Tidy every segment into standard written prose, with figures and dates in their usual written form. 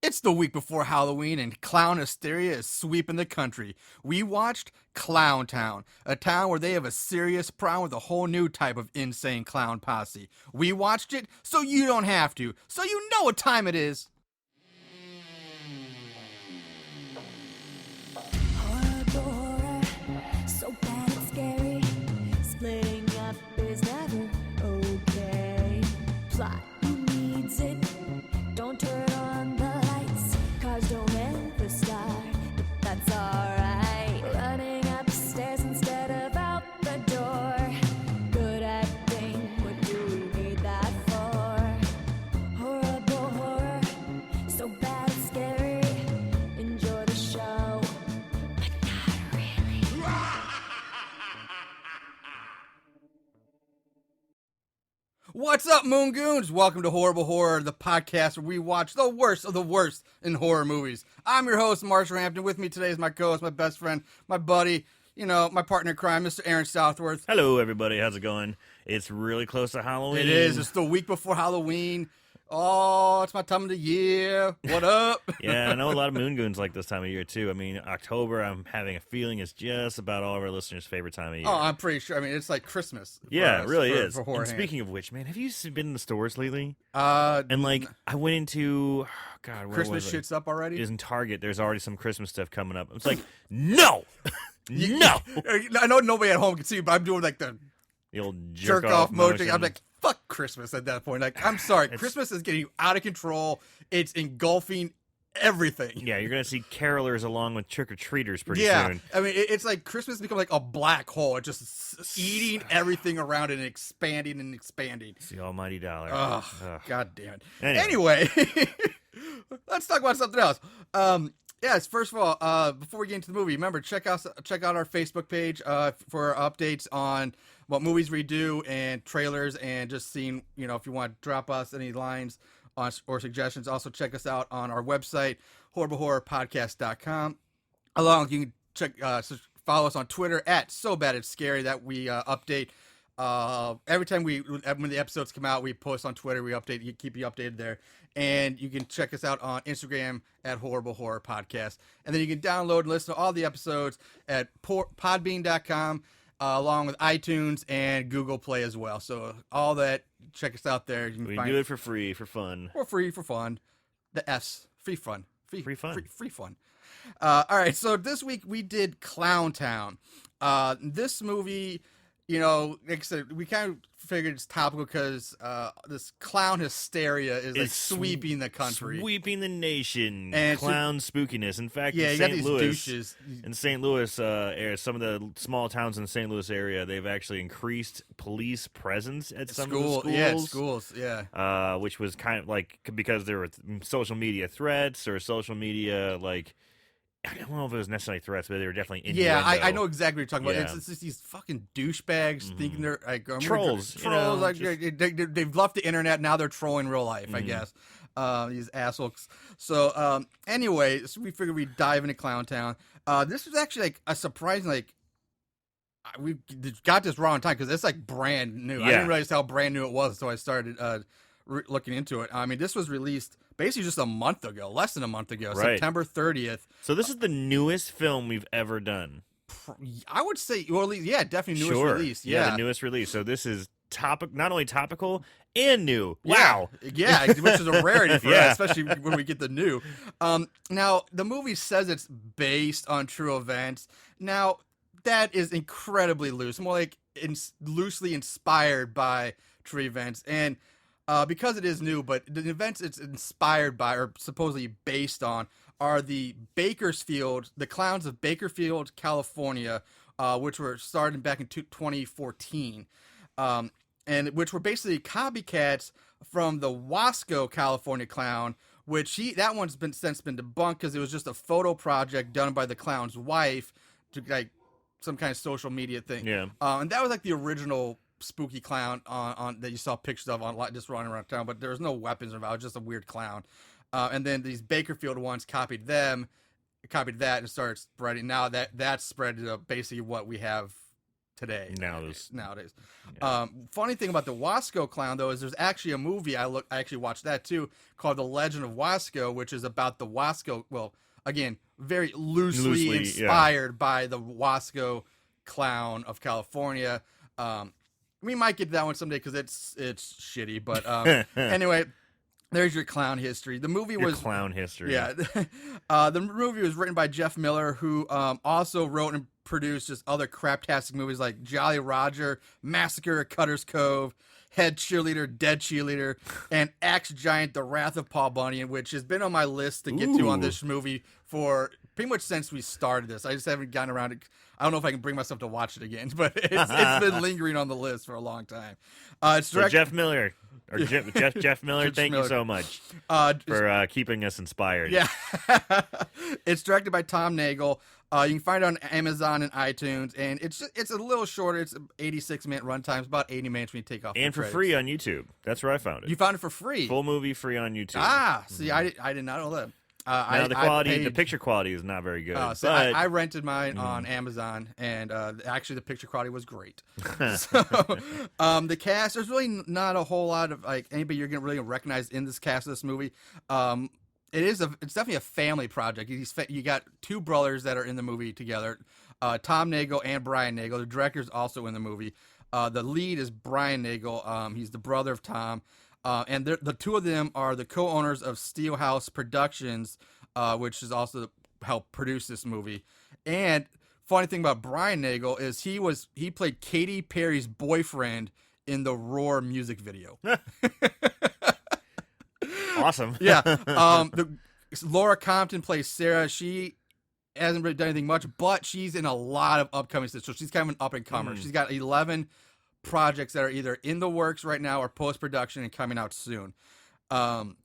It's the week before Halloween and clown hysteria is sweeping the country. We watched Clown Town, a town where they have a serious problem with a whole new type of insane clown posse. We watched it so you don't have to, so you know what time it is. Horror, so bad it's scary. Splitting up is never okay. Plot needs it. Don't turn on the lights. Cars don't ever start, but that's alright. Running upstairs instead of out the door. Good acting, what do we need that for? Horrible horror, so bad it's scary. Enjoy the show, but not really. What's up, Moon Goons? Welcome to Horrible Horror, the podcast where we watch the worst of the worst in horror movies. I'm your host, Marshall Hampton. With me today is my co-host, my best friend, my buddy, my partner in crime, Mr. Aaron Southworth. Hello, everybody. How's it going? It's really close to Halloween. It is. It's the week before Halloween. Oh, it's my time of the year. What up? Yeah, I know a lot of Moon Goons like this time of year, too. I mean, October, I'm having a feeling, is just about all of our listeners' favorite time of year. Oh, I'm pretty sure. I mean, it's like Christmas. Yeah, it really is. For horror And speaking of which, man, have you been in the stores lately? I went into, God, where Christmas was it? shit's up already? It was in Target. There's already some Christmas stuff coming up. It's like, no! No! I know nobody at home can see you, but I'm doing like the The old jerk-off motion. motion. I'm like, fuck Christmas at that point. Like, I'm sorry. Christmas is getting out of control. It's engulfing everything. Yeah, you're going to see carolers along with trick-or-treaters pretty Yeah. soon. I mean, it's like Christmas has become like a black hole. It's just eating everything around it and expanding and expanding. It's the almighty dollar. Ugh, Ugh. God damn it. Anyway. Let's talk about something else. Yes, first of all, before we get into the movie, remember, check out our Facebook page for updates on what movies we do and trailers, and just seeing, if you want to drop us any lines or suggestions. Also, check us out on our website, horriblehorrorpodcast.com. Along, you can follow us on Twitter at So Bad It's Scary, that we update. Every time when the episodes come out, we post on Twitter, we update, keep you updated there. And you can check us out on Instagram at Horrible Horror Podcast. And then you can download and listen to all the episodes at podbean.com, along with iTunes and Google Play as well. So all that, check us out there. You can We find do it for free, for fun. for free, for fun. The F's, free fun. Free fun. Free fun. All right, so this week we did Clown Town. This movie, like I said, we kind of figured it's topical because this clown hysteria is like It's sweeping the country. Sweeping the nation. And clown spookiness. In fact, Yeah, in you got St. these Louis, douches. in St. Louis area, some of the small towns in the St. Louis area, they've actually increased police presence at some of the schools. Yeah, schools, yeah. Which was kind of like because there were social media threats or social media, like, I don't know if it was necessarily threats, but they were definitely innuendo. Yeah, I know exactly what you're talking Yeah. about. It's just these fucking douchebags thinking they're like Trolls, Trolls, like just- they've left the internet, now they're trolling real life, I guess. These assholes. So anyway, so we figured we'd dive into Clown Town. This was actually like a surprising, like, we got this wrong time because it's like brand new. I Yeah. didn't realize how brand new it was until I started looking into it. I mean, this was released basically just a month ago, less than a month ago, Right. September 30th. So this is the newest film we've ever done. I would say, well, at least, yeah, definitely newest Sure. release. Yeah, Yeah, the newest release. So this is not only topical and new. Yeah. Wow. Yeah, which is a rarity for Yeah. us, especially when we get the new. Now, the movie says it's based on true events. Now, that is incredibly loose, more like loosely inspired by true events. And because it is new, but the events it's inspired by or supposedly based on are the clowns of Bakerfield, California, which were started back in 2014. And which were basically copycats from the Wasco, California clown, which that one's since been debunked because it was just a photo project done by the clown's wife to like some kind of social media thing. Yeah. And that was like the original spooky clown on that you saw pictures of online just running around town, but there was no weapons involved, it was just a weird clown. And then these Bakerfield ones copied that and started spreading. Now that's spread to basically what we have today. Nowadays. Yeah. Funny thing about the Wasco Clown, though, is there's actually a movie I actually watched that too, called The Legend of Wasco, which is about the Wasco. Well, again, very loosely inspired by the Wasco Clown of California. We might get that one someday because it's shitty, but anyway. There's your clown history. The movie was clown history. Yeah, the movie was written by Jeff Miller, who also wrote and produced just other craptastic movies like Jolly Roger, Massacre at Cutter's Cove, Head Cheerleader, Dead Cheerleader, and Axe Giant: The Wrath of Paul Bunyan, which has been on my list to get to on this movie for pretty much since we started this. I just haven't gotten around to. I don't know if I can bring myself to watch it again, but it's been lingering on the list for a long time. It's directed. So Jeff Miller. Or Jeff Miller, thank you so much for keeping us inspired. Yeah. It's directed by Tom Nagel. You can find it on Amazon and iTunes, and it's a little shorter. It's 86-minute runtime. It's about 80 minutes when you take off. And for free on YouTube. That's where I found it. You found it for free? Full movie free on YouTube. See, I did not know that. Now the picture quality is not very good. So I rented mine on Amazon, and actually the picture quality was great. So the cast, there's really not a whole lot of like anybody you're gonna really recognize in this cast of this movie. It's definitely a family project. You got two brothers that are in the movie together, Tom Nagel and Brian Nagel. The director's also in the movie. The lead is Brian Nagel. He's the brother of Tom. And the two of them are the co-owners of Steelhouse Productions, which has also helped produce this movie. And funny thing about Brian Nagel is he played Katy Perry's boyfriend in the Roar music video. Awesome. Yeah. Laura Compton plays Sarah. She hasn't really done anything much, but she's in a lot of upcoming stuff. So she's kind of an up-and-comer. She's got 11 projects that are either in the works right now or post-production and coming out soon. And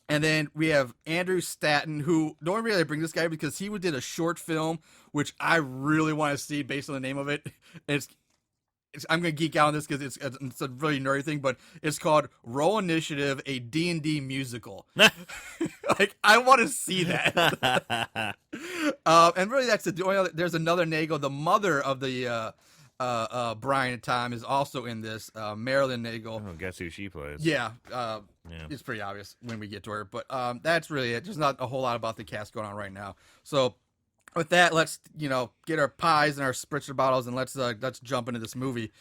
then we have Andrew Stanton, who don't really bring this guy because he did a short film, which I really want to see based on the name of it. I'm going to geek out on this because it's a really nerdy thing, but it's called Roll Initiative, a D&D musical. Like, I want to see that. And really, that's the only other. There's another Nagel, the mother of the Brian and Tom is also in this. Marilyn Nagel. Oh, guess who she plays? Yeah, it's pretty obvious when we get to her. But that's really it. There's not a whole lot about the cast going on right now. So with that, let's get our pies and our spritzer bottles and let's jump into this movie.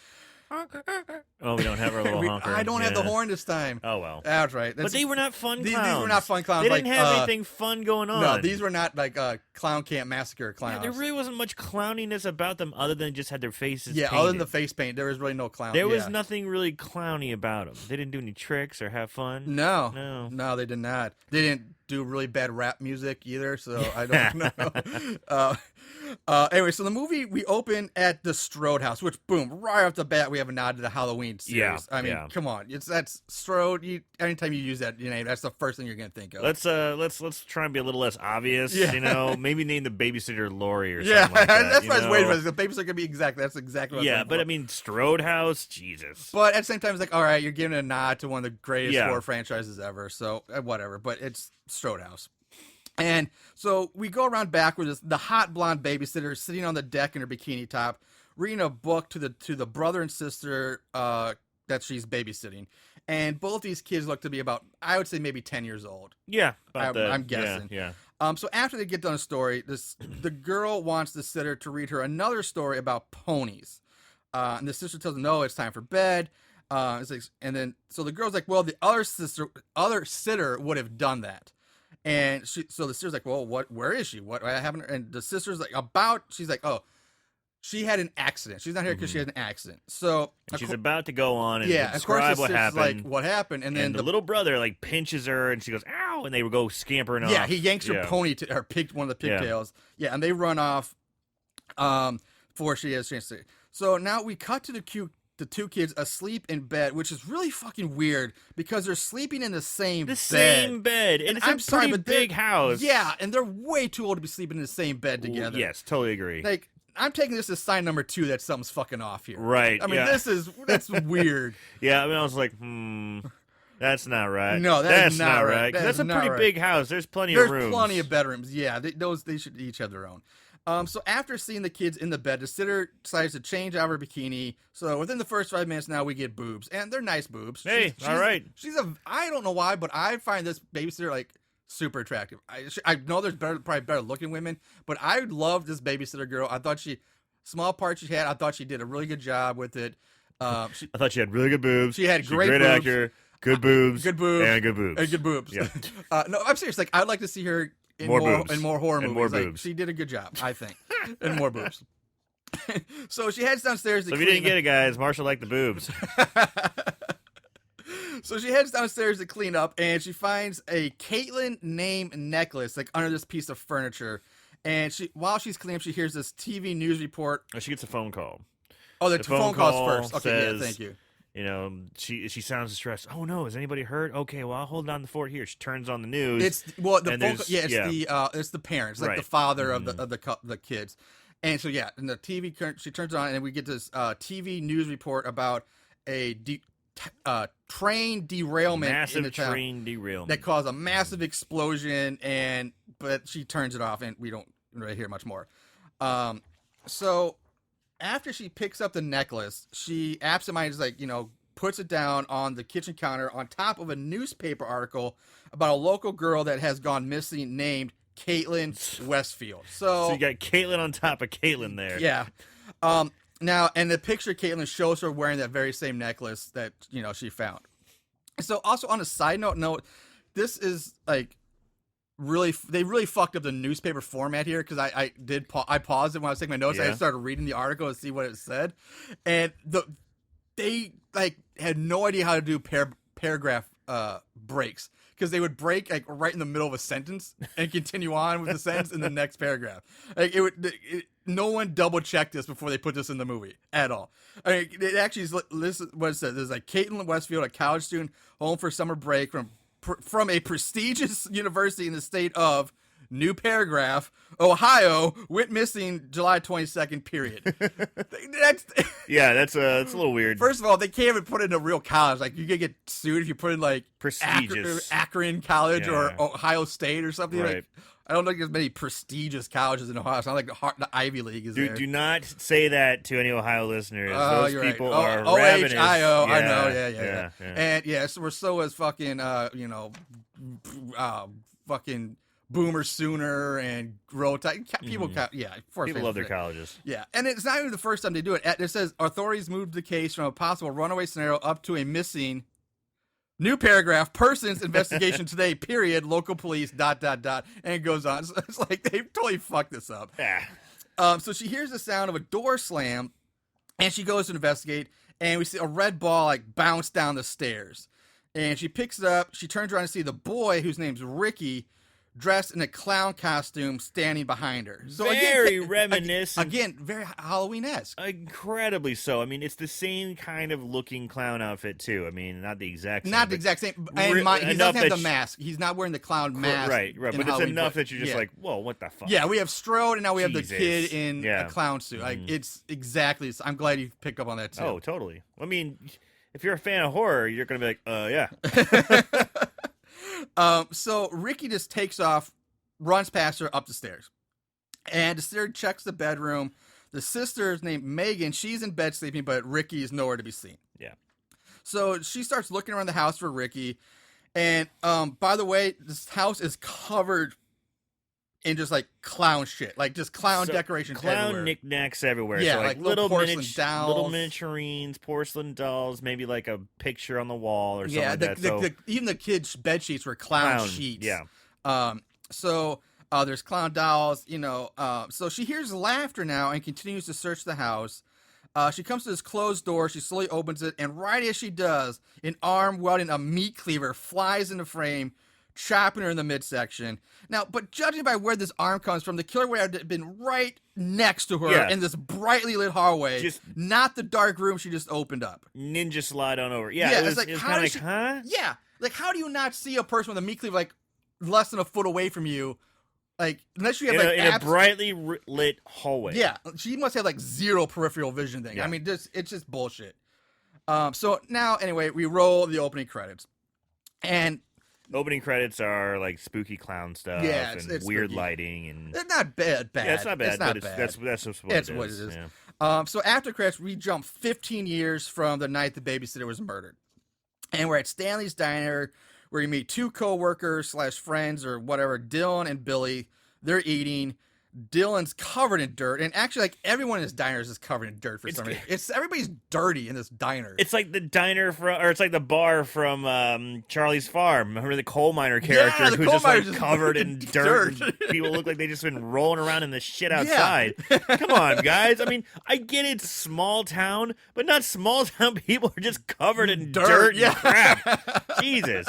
Oh, we don't have our little honker. I don't have the horn this time. Oh, well. That's right. But they were not fun clowns. These were not fun clowns. They didn't have anything fun going on. No, these were not like Clown Camp Massacre clowns. Yeah, there really wasn't much clowniness about them other than just had their faces painted. Other than the face paint, there was really no clown. There was nothing really clowny about them. They didn't do any tricks or have fun. No, they did not. They didn't do really bad rap music either, so I don't know. Anyway, so the movie, we open at the Strode house, which, boom, right off the bat, we have a nod to the Halloween series. Yeah, I mean, come on, that's Strode. Anytime you use that name, that's the first thing you're gonna think of. Let's try and be a little less obvious. Yeah. Maybe name the babysitter Lori or something like that. That's what I was waiting for. The babysitter could be exactly. That's exactly what. Yeah, but I mean, Strode House, Jesus. But at the same time, it's like, all right, you're giving a nod to one of the greatest horror franchises ever. So whatever. But it's Strode House. And so we go around back with the hot blonde babysitter sitting on the deck in her bikini top, reading a book to the brother and sister that she's babysitting. And both these kids look to be about, I would say, maybe 10 years old. Yeah, I'm guessing. Yeah. So after they get done a story, the girl wants the sitter to read her another story about ponies. And the sister tells her, no, it's time for bed. It's like, and then so the girl's like, well, the other sitter would have done that. And so the sister's like, well, where is she? What happened? And the sister's like, she's like, oh, she had an accident. She's not here because she had an accident. So she's about to go on and of course describe the what happened. Like, what happened? And then the little brother like pinches her and she goes, ow, and they would go scampering off. Yeah, he yanks her pony or one of the pigtails. Yeah, and they run off before she has a chance to. So now we cut to the two kids asleep in bed, which is really fucking weird because they're sleeping in the same bed. Same bed. And it's a pretty big house. Yeah, and they're way too old to be sleeping in the same bed together. Yes, totally agree. Like, I'm taking this as sign number 2 that something's fucking off here. Right. I mean, that's weird. Yeah, I mean, I was like, that's not right. No, that's not right. That's a pretty big house. There's plenty of rooms. There's plenty of bedrooms. Yeah, they should each have their own. So after seeing the kids in the bed, the sitter decides to change out her bikini. So within the first 5 minutes now we get boobs, and they're nice boobs. Hey, all right. I don't know why, but I find this babysitter like super attractive. I know there's probably better looking women, but I love this babysitter girl. I thought small part she had, I thought she did a really good job with it. I thought she had really good boobs. She had great boobs. Actor, good boobs, good boobs, and good boobs, and good boobs. Yeah. No, I'm serious. Like I'd like to see her in more boobs. in more horror and movies. More like, boobs. she did a good job, I think, and more boobs. So she heads downstairs to So if you didn't get it, guys, Marshall liked the boobs. So she heads downstairs to clean up, and she finds a Caitlin name necklace like under this piece of furniture. And while she's cleaning up, she hears this TV news report. Oh, she gets a phone call. Oh, the phone call's first. Okay, says, yeah, thank you. You know, she sounds distressed. Oh no, is anybody hurt? Okay, well I'll hold down the fort here. She turns on the news. It's the phone call, it's the parents, like right. the father of the kids. And so yeah, in the TV, she turns on, and we get this TV news report about a train derailment massive in the town train derailment that caused a massive explosion, but she turns it off, and we don't really hear much more. So after she picks up the necklace, she absentmindedly, puts it down on the kitchen counter on top of a newspaper article about a local girl that has gone missing named Caitlin Westfield. So you got Caitlin on top of Caitlin there. Yeah. Now, and the picture of Caitlin shows her wearing that very same necklace that, she found. So also on a side note, this is like they really fucked up the newspaper format here, because I paused it when I was taking my notes. Yeah. I started reading the article to see what it said, and they like had no idea how to do paragraph breaks, because they would break like right in the middle of a sentence and continue on with the sentence in the next paragraph. Like no one double checked this before they put this in the movie at all. I mean, it actually is what it says. There's like Caitlin Westfield, a college student home for summer break from a prestigious university in the state of, new paragraph, Ohio, went missing July 22nd, period. That's a little weird. First of all, they can't even put it in a real college. Like, you could get sued if you put in, like, prestigious Akron College or Ohio State or something. Right. Like, I don't think there's many prestigious colleges in Ohio. It's not like the Ivy League is there. Do not say that to any Ohio listeners. Those people are ravenous. OHIO, I know, yeah. And, so is fucking, fucking Boomer Sooner and Rotite. People love their colleges. Yeah, and it's not even the first time they do it. It says authorities moved the case from a possible runaway scenario up to a missing, new paragraph, person's investigation today, period, local police, ... And it goes on. So it's like they totally fucked this up. Yeah. So she hears the sound of a door slam, and she goes to investigate, and we see a red ball like bounce down the stairs. And she picks it up. She turns around to see the boy, whose name's Ricky, dressed in a clown costume, standing behind her. So very reminiscent. Again, very Halloween-esque. Incredibly so. I mean, it's the same kind of looking clown outfit, too. I mean, not the exact same. Not the exact same. And he doesn't have the mask. He's not wearing the clown mask. Right. But it's enough that you're just like, whoa, what the fuck? Yeah, we have Strode, and now we have the kid in a clown suit. Like, it's exactly. I'm glad you picked up on that, too. Oh, totally. I mean, if you're a fan of horror, you're going to be like, yeah. So Ricky just takes off, runs past her up the stairs, and the sister checks the bedroom. The sister is named Megan. She's in bed sleeping, but Ricky is nowhere to be seen. Yeah. So she starts looking around the house for Ricky, and by the way, this house is covered in just like clown shit, like just clown decorations, clown knickknacks everywhere. Yeah, so, like little porcelain dolls, little miniaturines, porcelain dolls, maybe like a picture on the wall or something. Yeah, like that. Even the kids' bed sheets were clown sheets. Yeah. So there's clown dolls, So she hears laughter now and continues to search the house. She comes to this closed door. She slowly opens it, and right as she does, an arm wielding a meat cleaver flies into frame, chopping her in the midsection. Now, but judging by where this arm comes from, the killer would have been right next to her in this brightly lit hallway, not the dark room she just opened up. Ninja slide on over. Yeah, it's like, kind of like, huh? Yeah, like how do you not see a person with a meat cleaver like less than a foot away from you? Like, unless you have in a brightly lit hallway. Yeah, she must have like zero peripheral vision thing. Yeah. I mean, it's just bullshit. So now, anyway, we roll the opening credits, and Opening credits are like spooky clown stuff Yeah, and it's weird spooky. lighting and It's not bad. yeah, it's not bad. It's not but bad. That's just what It's it what is. it is. Yeah. So after credits, we jump 15 years from the night the babysitter was murdered, and we're at Stanley's Diner, where you meet two co-workers / friends or whatever, Dylan and Billy. They're eating. Dylan's covered in dirt, and actually, like everyone in his diners is covered in dirt for some reason. It's everybody's dirty in this diner. It's like the diner from, or it's like the bar from Charlie's Farm. Remember the coal miner character the who's coal just like miner's just covered in dirt. dirt. And people look like they just been rolling around in the shit outside. Come on, guys. I mean, I get it's small town, but not small town people are just covered in dirt and crap. Jesus.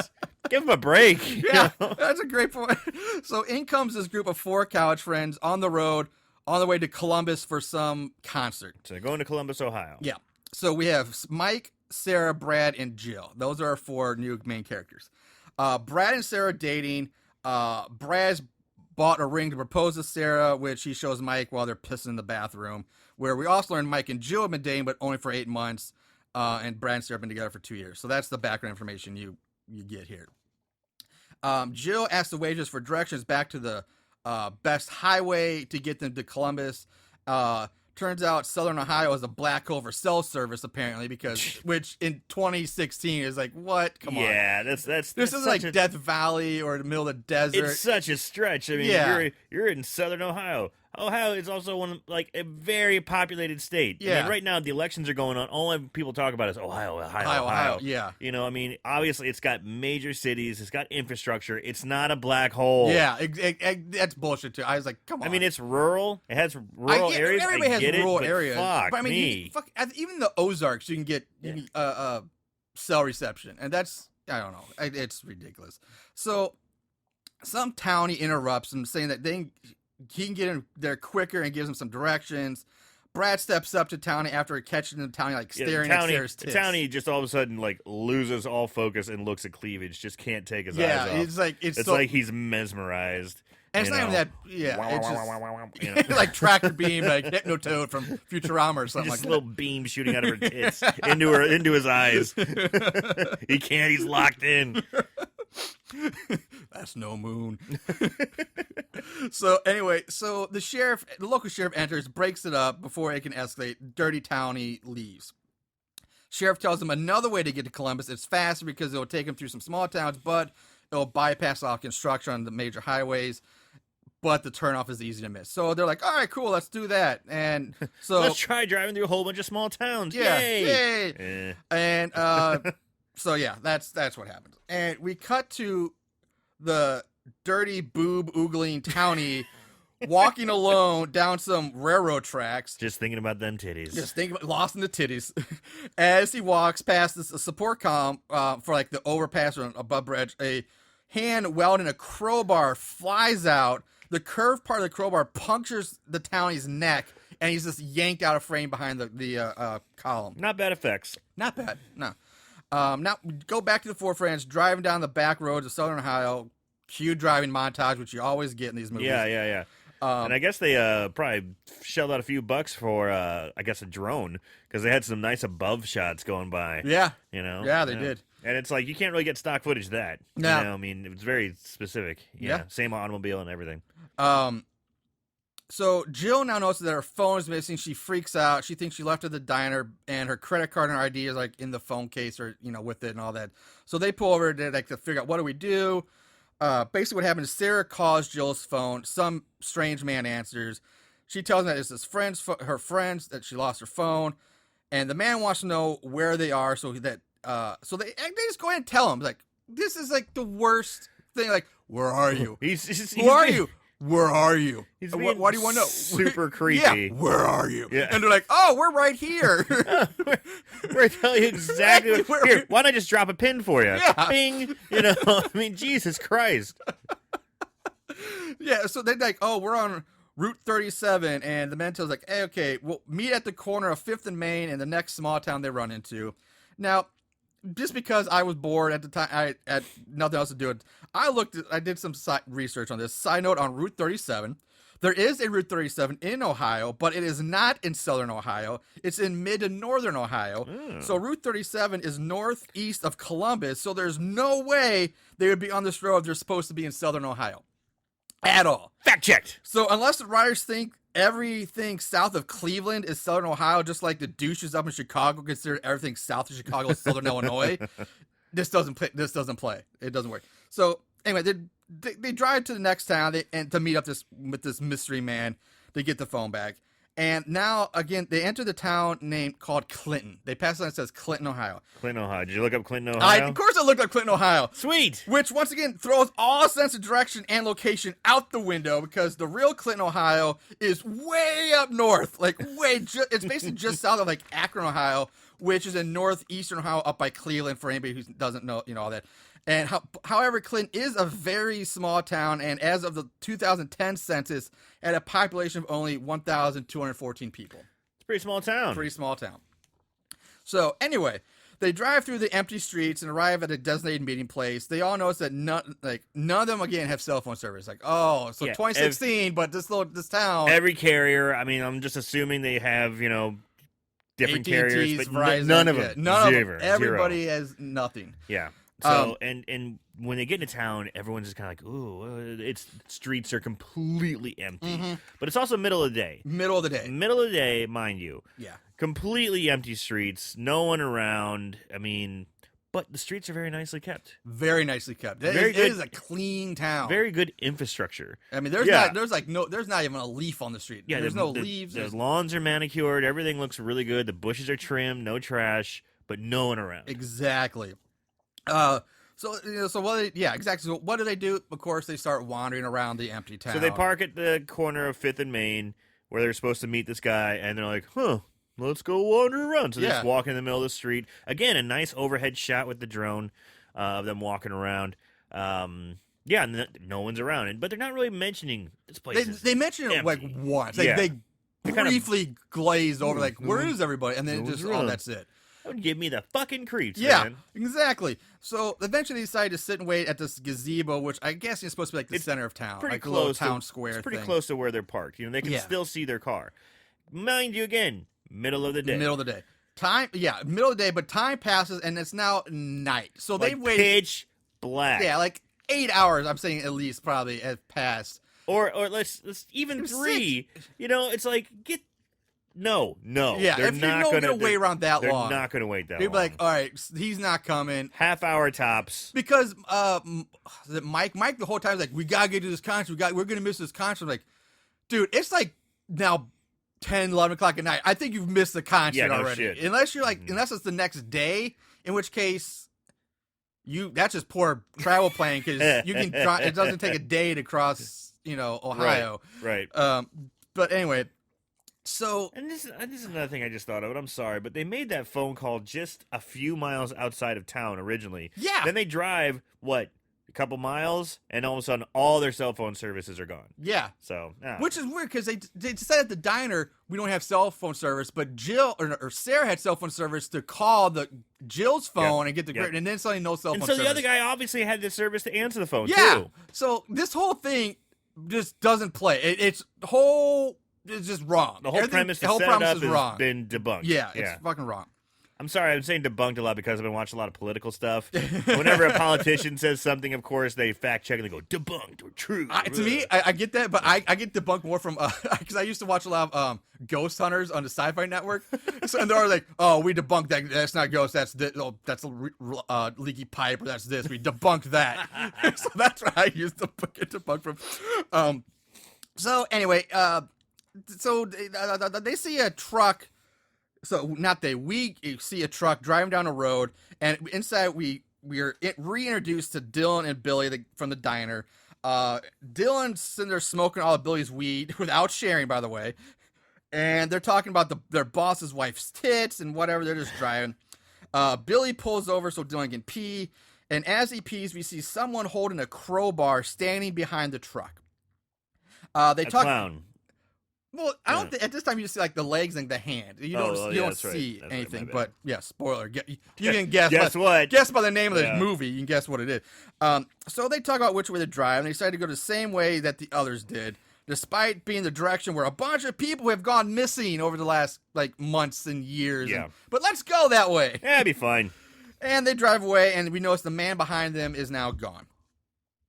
Give him a break. Yeah, that's a great point. So in comes this group of 4 college friends on the road, on the way to Columbus for some concert. So they're going to Columbus, Ohio. Yeah. So we have Mike, Sarah, Brad, and Jill. Those are our 4 new main characters. Brad and Sarah dating. Brad's bought a ring to propose to Sarah, which he shows Mike while they're pissing in the bathroom, where we also learn Mike and Jill have been dating, but only for 8 months, and Brad and Sarah have been together for 2 years. So that's the background information you get here. Jill asks the waitress for directions back to the best highway to get them to Columbus. Turns out Southern Ohio is a black hole for cell service, apparently, which in 2016 is like, what? Come on. Yeah, that's This is like Death Valley or the middle of the desert. It's such a stretch. I mean, you're in Southern Ohio. Ohio is also like a very populated state. Yeah. I mean, right now the elections are going on. All people talk about is Ohio. Yeah. You know, I mean, obviously it's got major cities. It's got infrastructure. It's not a black hole. Yeah, that's bullshit too. I was like, come on. I mean, it's rural. It has rural areas. Everybody has rural areas. Fuck but I mean, me. even the Ozarks, you can get cell reception, and that's, I don't know. It's ridiculous. So some townie interrupts him, saying that he can get in there quicker and gives him some directions. Brad steps up to Townie after catching the Townie like staring at Sarah's tits. Townie just all of a sudden like loses all focus and looks at cleavage. Just can't take his eyes off. It's like it's like he's mesmerized. And it's not even that. Yeah, it's just like tractor beam, like Hypnotoad from Futurama or something just like that. Little beam shooting out of her tits into his eyes. He can't. He's locked in. That's no moon. So anyway, the local sheriff enters, breaks it up before it can escalate. Dirty Townie leaves. Sheriff tells him another way to get to Columbus. It's faster because it'll take him through some small towns, but it'll bypass all construction on the major highways. But the turnoff is easy to miss. So they're like, all right, cool, let's do that. And so let's try driving through a whole bunch of small towns. Yeah, yay. And so yeah, that's what happens. And we cut to the dirty boob oogling Townie walking alone down some railroad tracks. Just thinking about them titties. Just thinking about lost in the titties. As he walks past this support column for like the overpass or above bridge, a hand welding a crowbar flies out. The curved part of the crowbar punctures the Townie's neck, and he's just yanked out of frame behind the column. Not bad effects. Not bad, no. Now, go back to the 4 friends, driving down the back roads of Southern Ohio. Cue driving montage, which you always get in these movies. Yeah. And I guess they probably shelled out a few bucks for, I guess, a drone, because they had some nice above shots going by. Yeah. You know? Yeah, they did. And it's like, you can't really get stock footage of that. No. You know, I mean, it was very specific. Yeah. Same automobile and everything. So Jill now notices that her phone is missing. She freaks out. She thinks she left it at the diner, and her credit card and her ID is like in the phone case or, with it and all that. So they pull over to figure out, what do we do? Basically what happens is Sarah calls Jill's phone. Some strange man answers. She tells them that it's her friends, that she lost her phone. And the man wants to know where they are so they just go ahead and tell him. Like, this is like the worst thing. Like, where are you? Who are you? Where are you? Why do you want to know? Super creepy. Yeah, where are you? Yeah. And they're like, oh, we're right here. We're telling you exactly where. Here, why don't I just drop a pin for you? Yeah. Bing. I mean, Jesus Christ. Yeah, so they're like, oh, we're on Route 37. And the man tells like, hey, okay, we'll meet at the corner of 5th and Main and the next small town they run into. Now, just because I was bored at the time, I had nothing else to do. I did some research on this. Side note, on Route 37, There is a Route 37 in Ohio, but it is not in southern Ohio. It's in mid to northern Ohio. So Route 37 is northeast of Columbus, so there's no way they would be on this road if they're supposed to be in southern Ohio. At all. Fact checked. So unless the writers think everything south of Cleveland is southern Ohio, just like the douches up in Chicago consider everything south of Chicago is southern Illinois, this doesn't play. It doesn't work. So anyway, they drive to the next town and to meet up with this mystery man to get the phone back. And now, again, they enter the town called Clinton. They pass a sign that says Clinton, Ohio. Clinton, Ohio. Did you look up Clinton, Ohio? Of course I looked up Clinton, Ohio. Sweet. Which, once again, throws all sense of direction and location out the window because the real Clinton, Ohio is way up north. It's basically just south of, like, Akron, Ohio, which is in northeastern Ohio up by Cleveland for anybody who doesn't know, all that. And however, Clinton is a very small town, and as of the 2010 census, had a population of only 1,214 people. It's a pretty small town. Pretty small town. So anyway, they drive through the empty streets and arrive at a designated meeting place. They all notice that none of them again have cell phone service. 2016, but this town. Every carrier. I mean, I'm just assuming they have different carriers, but Verizon, none of them. None Zero. of them. Everybody has nothing. Yeah. So and when they get into town, everyone's just kind of like, ooh, streets are completely empty. But it's also middle of the day. Middle of the day, mind you. Yeah. Completely empty streets, no one around. I mean, but the streets are very nicely kept. Very nicely kept. It is a clean town. Very good infrastructure. I mean, there's not even a leaf on the street. Yeah, there's no leaves. The lawns are manicured. Everything looks really good. The bushes are trimmed. No trash, but no one around. Exactly. Exactly. So what do they do? Of course, they start wandering around the empty town. So they park at the corner of 5th and Main, where they're supposed to meet this guy, and they're like, let's go wander around. So they just walk in the middle of the street. Again, a nice overhead shot with the drone of them walking around. And no one's around. But they're not really mentioning this place. They mention it like once. They briefly glazed over, like, where is everybody? And then that's it. That would give me the fucking creeps, yeah, man. Exactly. So eventually they decide to sit and wait at this gazebo, which I guess is supposed to be like the center of town. Pretty like close a little town square It's pretty thing. close to where they're parked. They can still see their car. Mind you, again, middle of the day. Middle of the day. Middle of the day, but time passes and it's now night. So they wait. Pitch black. Yeah, like 8 hours, I'm saying at least, probably have passed. Or let's even 3. It's like, No. Yeah, they're if you're not going to wait around that long. They're not going to wait that long. They'd be like, all right, he's not coming. Half hour tops. Because Mike the whole time is like, we got to get to this concert. We're going to miss this concert. I'm like, dude, it's like now 10, 11 o'clock at night. I think you've missed the concert already. Shit. Unless you're like, unless it's the next day, in which case that's just poor travel planning because you can. It doesn't take a day to cross, Ohio. Right. But anyway. So, and this is another thing I just thought of, and I'm sorry, but they made that phone call just a few miles outside of town originally. Yeah. Then they drive, a couple miles, and all of a sudden all their cell phone services are gone. Yeah. So, which is weird because they decided at the diner we don't have cell phone service, but Jill or Sarah had cell phone service to call Jill's phone and get the grid, and then suddenly no cell phone service. And so the other guy obviously had the service to answer the phone too. Yeah. So this whole thing just doesn't play. It's just wrong. The whole premise to set it up has been debunked. Yeah, it's fucking wrong. I'm sorry, I'm saying debunked a lot because I've been watching a lot of political stuff. Whenever a politician says something, of course, they fact check and they go, debunked or true. To me, I get that, but I get debunked more from, because I used to watch a lot of Ghost Hunters on the Sci-Fi Network. So, and they're like, we debunked that. That's not ghost. That's that's a leaky pipe, or that's this. We debunked that. So that's what I used to get debunked from. So anyway, so they see a truck. So we see a truck driving down a road, and inside we are reintroduced to Dylan and Billy from the diner. Dylan's sitting there smoking all of Billy's weed without sharing, by the way, and they're talking about their boss's wife's tits and whatever. They're just driving. Billy pulls over so Dylan can pee, and as he pees, we see someone holding a crowbar standing behind the truck. Clown. Well, I don't think at this time you just see like the legs and the hand. You don't see anything. Right, but yeah, spoiler. You can guess. Guess what? Guess by the name of the movie. You can guess what it is. So they talk about which way to drive, and they decided to go the same way that the others did. despite being the direction where a bunch of people have gone missing over the last months and years. Yeah. But let's go that way. Yeah, it'd be fine. And they drive away, and we notice the man behind them is now gone.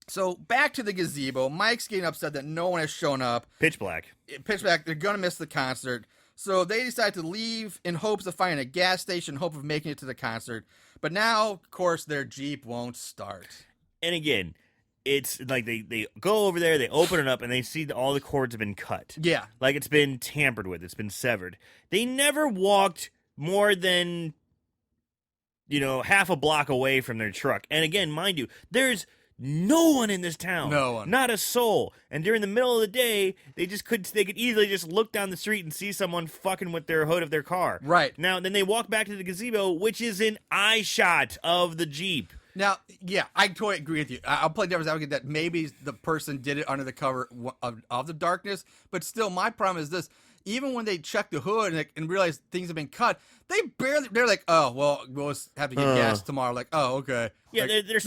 So back to the gazebo. Mike's getting upset that no one has shown up. Pitch black. They're going to miss the concert. So they decide to leave in hopes of finding a gas station, hope of making it to the concert. But now, of course, their Jeep won't start. And again, it's like they go over there, they open it up, and they see that all the cords have been cut. Yeah. Like it's been tampered with. It's been severed. They never walked more than, half a block away from their truck. And again, mind you, there's no one in this town. No one. Not a soul. And during the middle of the day, they could easily just look down the street and see someone fucking with their hood of their car. Right. Now, then they walk back to the gazebo, which is an eye shot of the Jeep. Now, yeah, I totally agree with you. I'll play devil's advocate that maybe the person did it under the cover of the darkness, but still, my problem is this. Even when they check the hood and realize things have been cut, they're like, oh, well, we'll just have to get gas tomorrow. Like, oh, okay. Yeah, like, there's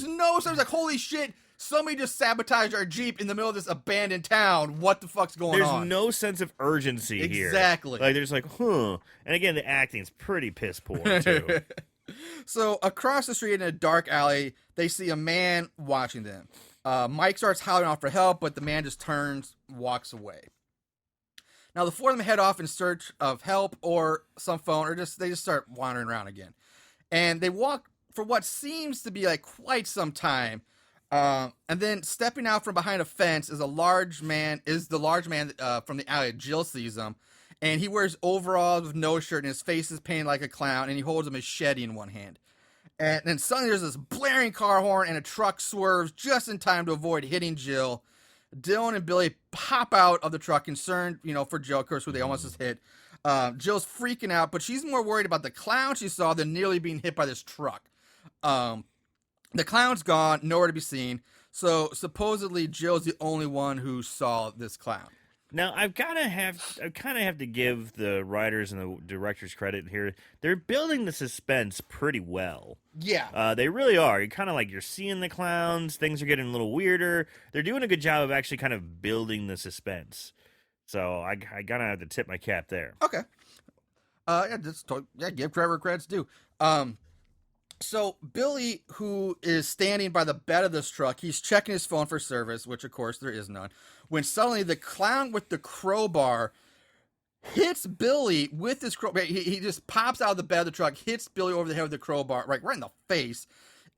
no sense like, holy shit, somebody just sabotaged our Jeep in the middle of this abandoned town. What the fuck's going on? There's no sense of urgency here. Exactly. Like, they're just like, huh. And again, the acting's pretty piss poor, too. So across the street in a dark alley, they see a man watching them. Mike starts hollering out for help, but the man just turns, walks away. Now the four of them head off in search of help or some phone, or they just start wandering around again. And they walk for what seems to be quite some time. And then stepping out from behind a fence is the large man from the alley. Jill sees him. And he wears overalls with no shirt, and his face is painted like a clown, and he holds a machete in one hand. And then suddenly there's this blaring car horn, and a truck swerves just in time to avoid hitting Jill. Dylan and Billy pop out of the truck, concerned, for Jill, of course, who they almost just hit. Jill's freaking out, but she's more worried about the clown she saw than nearly being hit by this truck. The clown's gone, nowhere to be seen. So supposedly Jill's the only one who saw this clown. Now, I kind of have to give the writers and the directors credit here. They're building the suspense pretty well. Yeah. They really are. You're seeing the clowns. Things are getting a little weirder. They're doing a good job of actually kind of building the suspense. So I gotta have to tip my cap there. Okay. Give credit where credit's due. So Billy, who is standing by the bed of this truck, he's checking his phone for service, which of course there is none, when suddenly the clown with the crowbar hits Billy with his crowbar. He just pops out of the bed of the truck, hits Billy over the head with the crowbar, right in the face,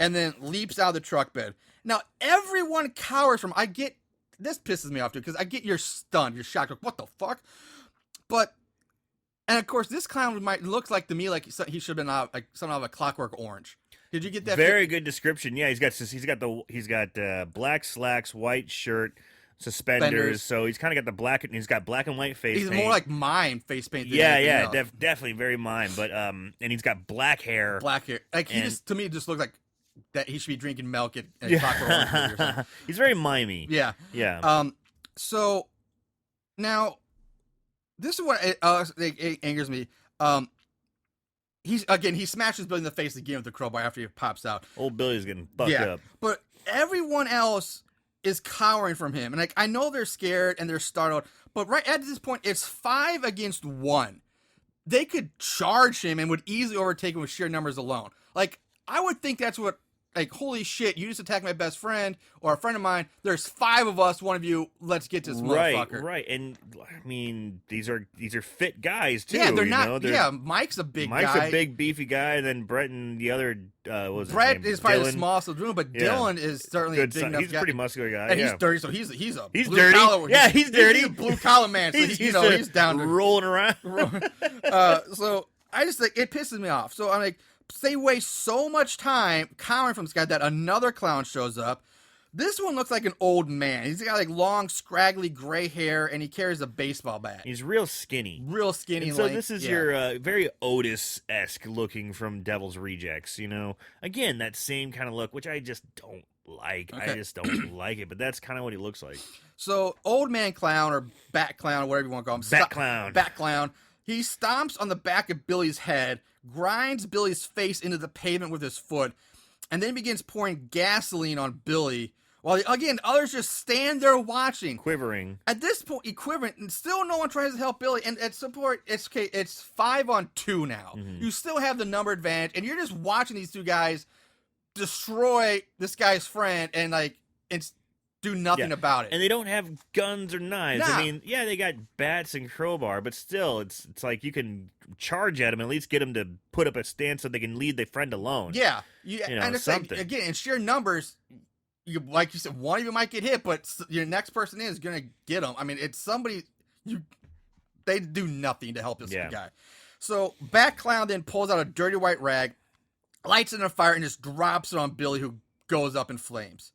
and then leaps out of the truck bed. Now, everyone cowers from, this pisses me off too, because I get you're stunned, you're shocked, like, what the fuck? And of course, this clown looks like to me like he should have been something out of a Clockwork Orange. Did you get that? Very good description. Yeah, he's got black slacks, white shirt, suspenders. So he's kind of got he's got black and white face paint. He's more like mime face paint. Than definitely very mime. But and he's got black hair. To me just looks like that he should be drinking milk at Clockwork Orange or something. He's very mimey. Yeah. Yeah. So now. This is what it angers me. He smashes Billy in the face again with the crowbar after he pops out. Old Billy's getting fucked up. But everyone else is cowering from him. And I know they're scared and they're startled, but right at this point, it's 5 against 1. They could charge him and would easily overtake him with sheer numbers alone. I would think that's what, holy shit, you just attacked my best friend or a friend of mine. There's 5 of us, one of you, let's get this motherfucker. Right. And I mean, these are fit guys too. Yeah, they're not. Mike's a big guy. Mike's a big beefy guy. And then Brett and the other Brett is probably the smallest of the room, but Dylan is certainly a big enough guy. He's a pretty muscular guy. And he's dirty, so he's blue dirty. Collar. Yeah, he's dirty. He's a blue collar man, so he's down to rolling around. So I just it pisses me off. So I'm like, they waste so much time cowering from this guy that another clown shows up. This one looks like an old man. He's got long, scraggly gray hair, and he carries a baseball bat. He's real skinny. And so this is your very Otis-esque looking from Devil's Rejects, Again, that same kind of look, which I just don't like. Okay. I just don't like it, but that's kind of what he looks like. So old man clown or bat clown or whatever you want to call him. Bat clown. He stomps on the back of Billy's head, grinds Billy's face into the pavement with his foot, and then begins pouring gasoline on Billy While again, others just stand there watching, quivering. At this point, equivalent, and still no one tries to help Billy. And at some point, it's okay. It's 5-on-2 now. Mm-hmm. You still have the number advantage, and you're just watching these two guys destroy this guy's friend, and like it's do nothing about it. And they don't have guns or knives. Nah. I mean, yeah, they got bats and crowbar, but still, it's like you can charge at them and at least get them to put up a stance so they can leave their friend alone. Yeah, You know, and it's something. like, again, in sheer numbers. Like you said, one of you might get hit, but your next person is going to get them. I mean, it's somebody they do nothing to help this guy. So Bat Clown then pulls out a dirty white rag, lights it on fire, and just drops it on Billy, who goes up in flames.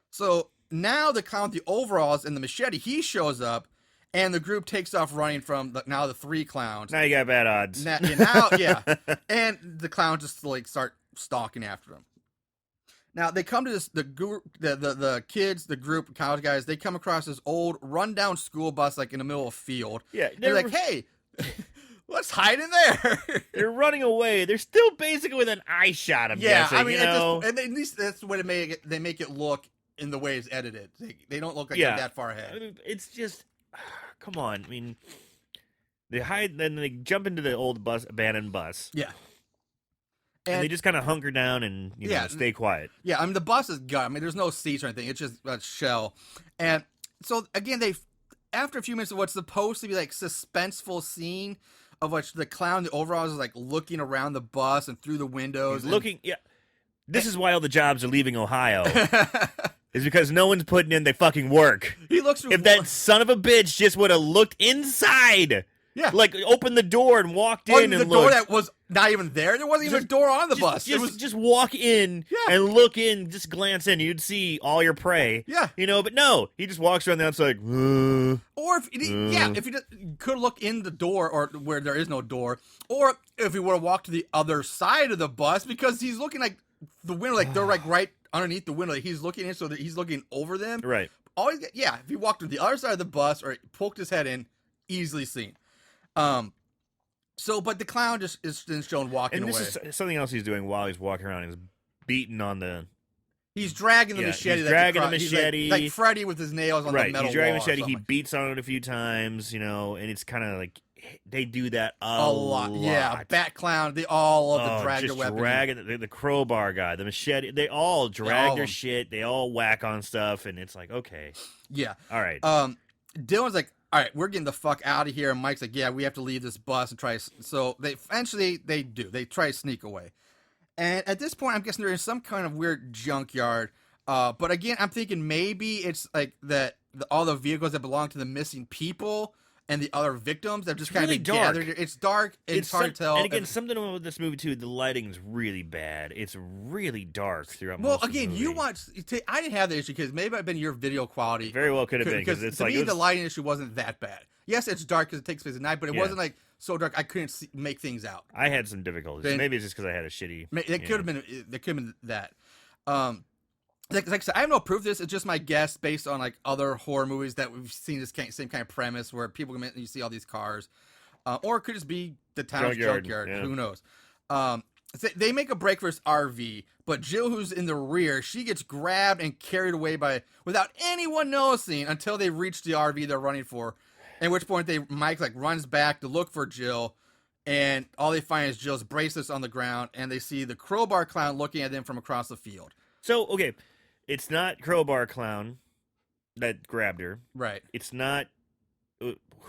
So now the clown with the overalls and the machete, he shows up, and the group takes off running from the 3 clowns. Now you got bad odds. And the clowns just like start stalking after them. Now they come to this the kids, the group, college guys. They come across this old rundown school bus like in the middle of a field. Yeah, they're like, "Hey, let's hide in there." They're running away. They're still basically with an eye shot. I'm guessing. I mean, you know? and at least that's the way they make it look in the way it's edited. They don't look like they're that far ahead. I mean, it's just, come on. I mean, they hide, then they jump into the old abandoned bus. Yeah. And they just kind of hunker down and you know, stay quiet. Yeah, I mean, the bus is gone. I mean, there's no seats or anything. It's just a shell. And so, again, after a few minutes of what's supposed to be, like, suspenseful scene of which the clown in the overalls is, like, looking around the bus and through the windows. This is why all the jobs are leaving Ohio. Is because no one's putting in their fucking work. He looks through. If that son of a bitch just would have looked inside. Yeah. Like, opened the door and walked in and the looked. door that was not even there. There wasn't even a door on the bus. Just walk in and look in, just glance in. You'd see all your prey. Yeah. You know, but no. He just walks around the outside. Or if he could look in the door or where there is no door. Or if he would have walked to the other side of the bus because he's looking like the window, like they're like right underneath the window. Like he's looking in so that he's looking over them. Right. If he walked to the other side of the bus or poked his head in, easily seen. But the clown just is shown walking away. And this is something else he's doing while he's walking around. He's beating on the... He's dragging the machete. He's dragging the machete. Like Freddy with his nails on the metal He's dragging the wall machete. He beats on it a few times, you know, and it's kind of like... They do that a lot. Yeah, Bat Clown, they all love to drag their weapons. Dragging the crowbar guy, the machete, they all drag their shit. They all whack on stuff, and it's like, okay. Yeah. All right. Dylan's like, all right, we're getting the fuck out of here. And Mike's like, yeah, we have to leave this bus and try. So they eventually they do. They try to sneak away. And at this point, I'm guessing they're in some kind of weird junkyard. But again, I'm thinking maybe it's like all the vehicles that belong to the missing people and the other victims that just kind of gathered. It's dark. It's hard to tell. And again, something about this movie too. The lighting's really bad. It's really dark throughout. Well, most of the again, movie. you watch. I didn't have the issue because maybe I've been your video quality. Very well could have been because it's to like me the lighting issue wasn't that bad. Yes, it's dark because it takes place at night, but it wasn't like so dark I couldn't make things out. I had some difficulties. Maybe it's just because I had a shitty. It could have been. There could have been that. Like I said, I have no proof of this. It's just my guess based on like other horror movies that we've seen this same kind of premise where people come in and you see all these cars, or it could just be the town's junkyard. Yeah. Who knows? They make a break for this RV, but Jill, who's in the rear, she gets grabbed and carried away without anyone noticing until they reach the RV they're running for. At which point Mike like runs back to look for Jill, and all they find is Jill's bracelets on the ground, and they see the crowbar clown looking at them from across the field. So okay. It's not Crowbar Clown that grabbed her. Right. It's not...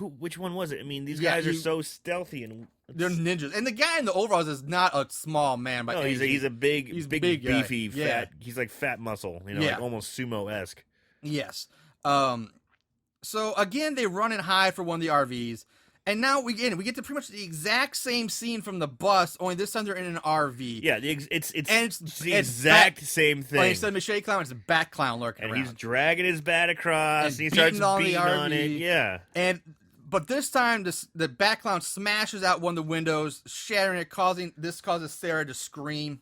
Which one was it? I mean, these guys are so stealthy and... They're ninjas. And the guy in the overalls is not a small man. No, he's a big, beefy, fat... Yeah. He's like fat muscle, you know, like almost sumo-esque. Yes. So, again, they run and hide for one of the RVs. And now we get to pretty much the exact same scene from the bus, only this time they're in an RV. Yeah, it's the exact same thing. Like instead of Machete Clown, it's a Bat Clown lurking around. And he's dragging his bat across, and he starts beating on it. Yeah. But this time, the Bat Clown smashes out one of the windows, shattering it, causes Sarah to scream.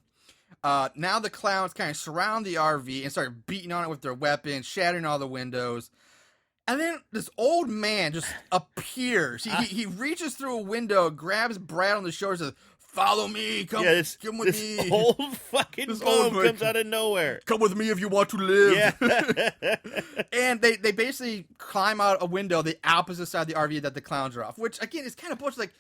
Now the clowns kind of surround the RV and start beating on it with their weapons, shattering all the windows. And then this old man just appears. He reaches through a window, grabs Brad on the shoulder, and says, follow me. Come with this me. old fucking poem comes out of nowhere. Come with me if you want to live. Yeah. And they basically climb out a window the opposite side of the RV that the clowns are off, which again is kind of bullshit. Like,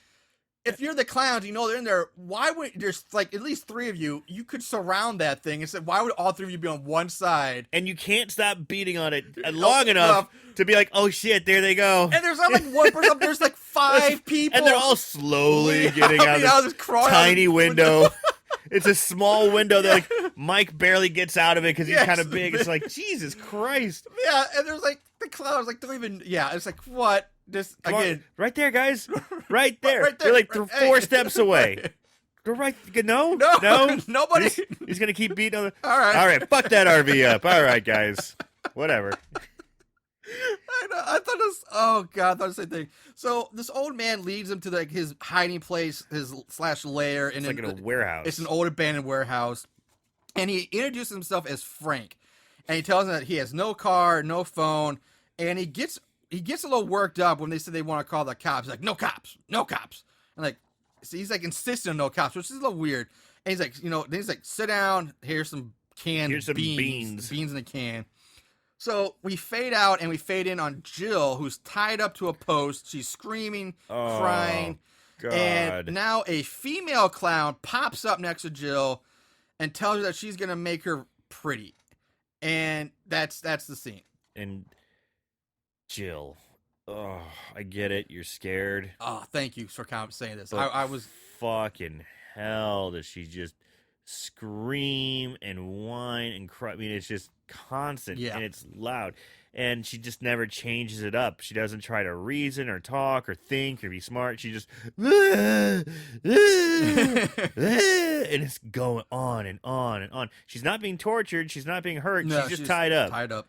if you're the clowns, you know they're in there. Why would there's like at least 3 of you? You could surround that thing and say, why would all 3 of you be on one side? And you can't stop beating on it long enough to be like, oh shit, there they go. And there's not like one person. There's like 5 people, and they're all slowly getting out of this tiny window. It's a small window that like Mike barely gets out of it because he's kind of big. It's like, Jesus Christ. Yeah, and there's like the clowns like don't even. Yeah, it's like what. Just Come again, on. Right there, guys. Right there. Right there. They're like 4 steps away. They're right. No. Nobody. He's gonna keep beating on the. All right. Fuck that RV up. All right, guys. Whatever. I thought this. Oh god, I thought the same thing. So this old man leads him to like his hiding place, his / lair, and It's like in a warehouse. It's an old abandoned warehouse, and he introduces himself as Frank, and he tells him that he has no car, no phone, and he gets a little worked up when they say they want to call the cops. He's like, no cops. And like, so he's like insisting on no cops, which is a little weird. And he's like, then he's like, sit down. Here's some beans in a can. So we fade out and we fade in on Jill, who's tied up to a post. She's screaming, crying. God. And now a female clown pops up next to Jill and tells her that she's going to make her pretty. And that's the scene. And Jill. Oh, I get it. You're scared. Oh, thank you for saying this. But I was fucking hell. Does she just scream and whine and cry? I mean, it's just constant and it's loud. And she just never changes it up. She doesn't try to reason or talk or think or be smart. She just and it's going on and on and on. She's not being tortured. She's not being hurt. No, she's just tied up. Tied up.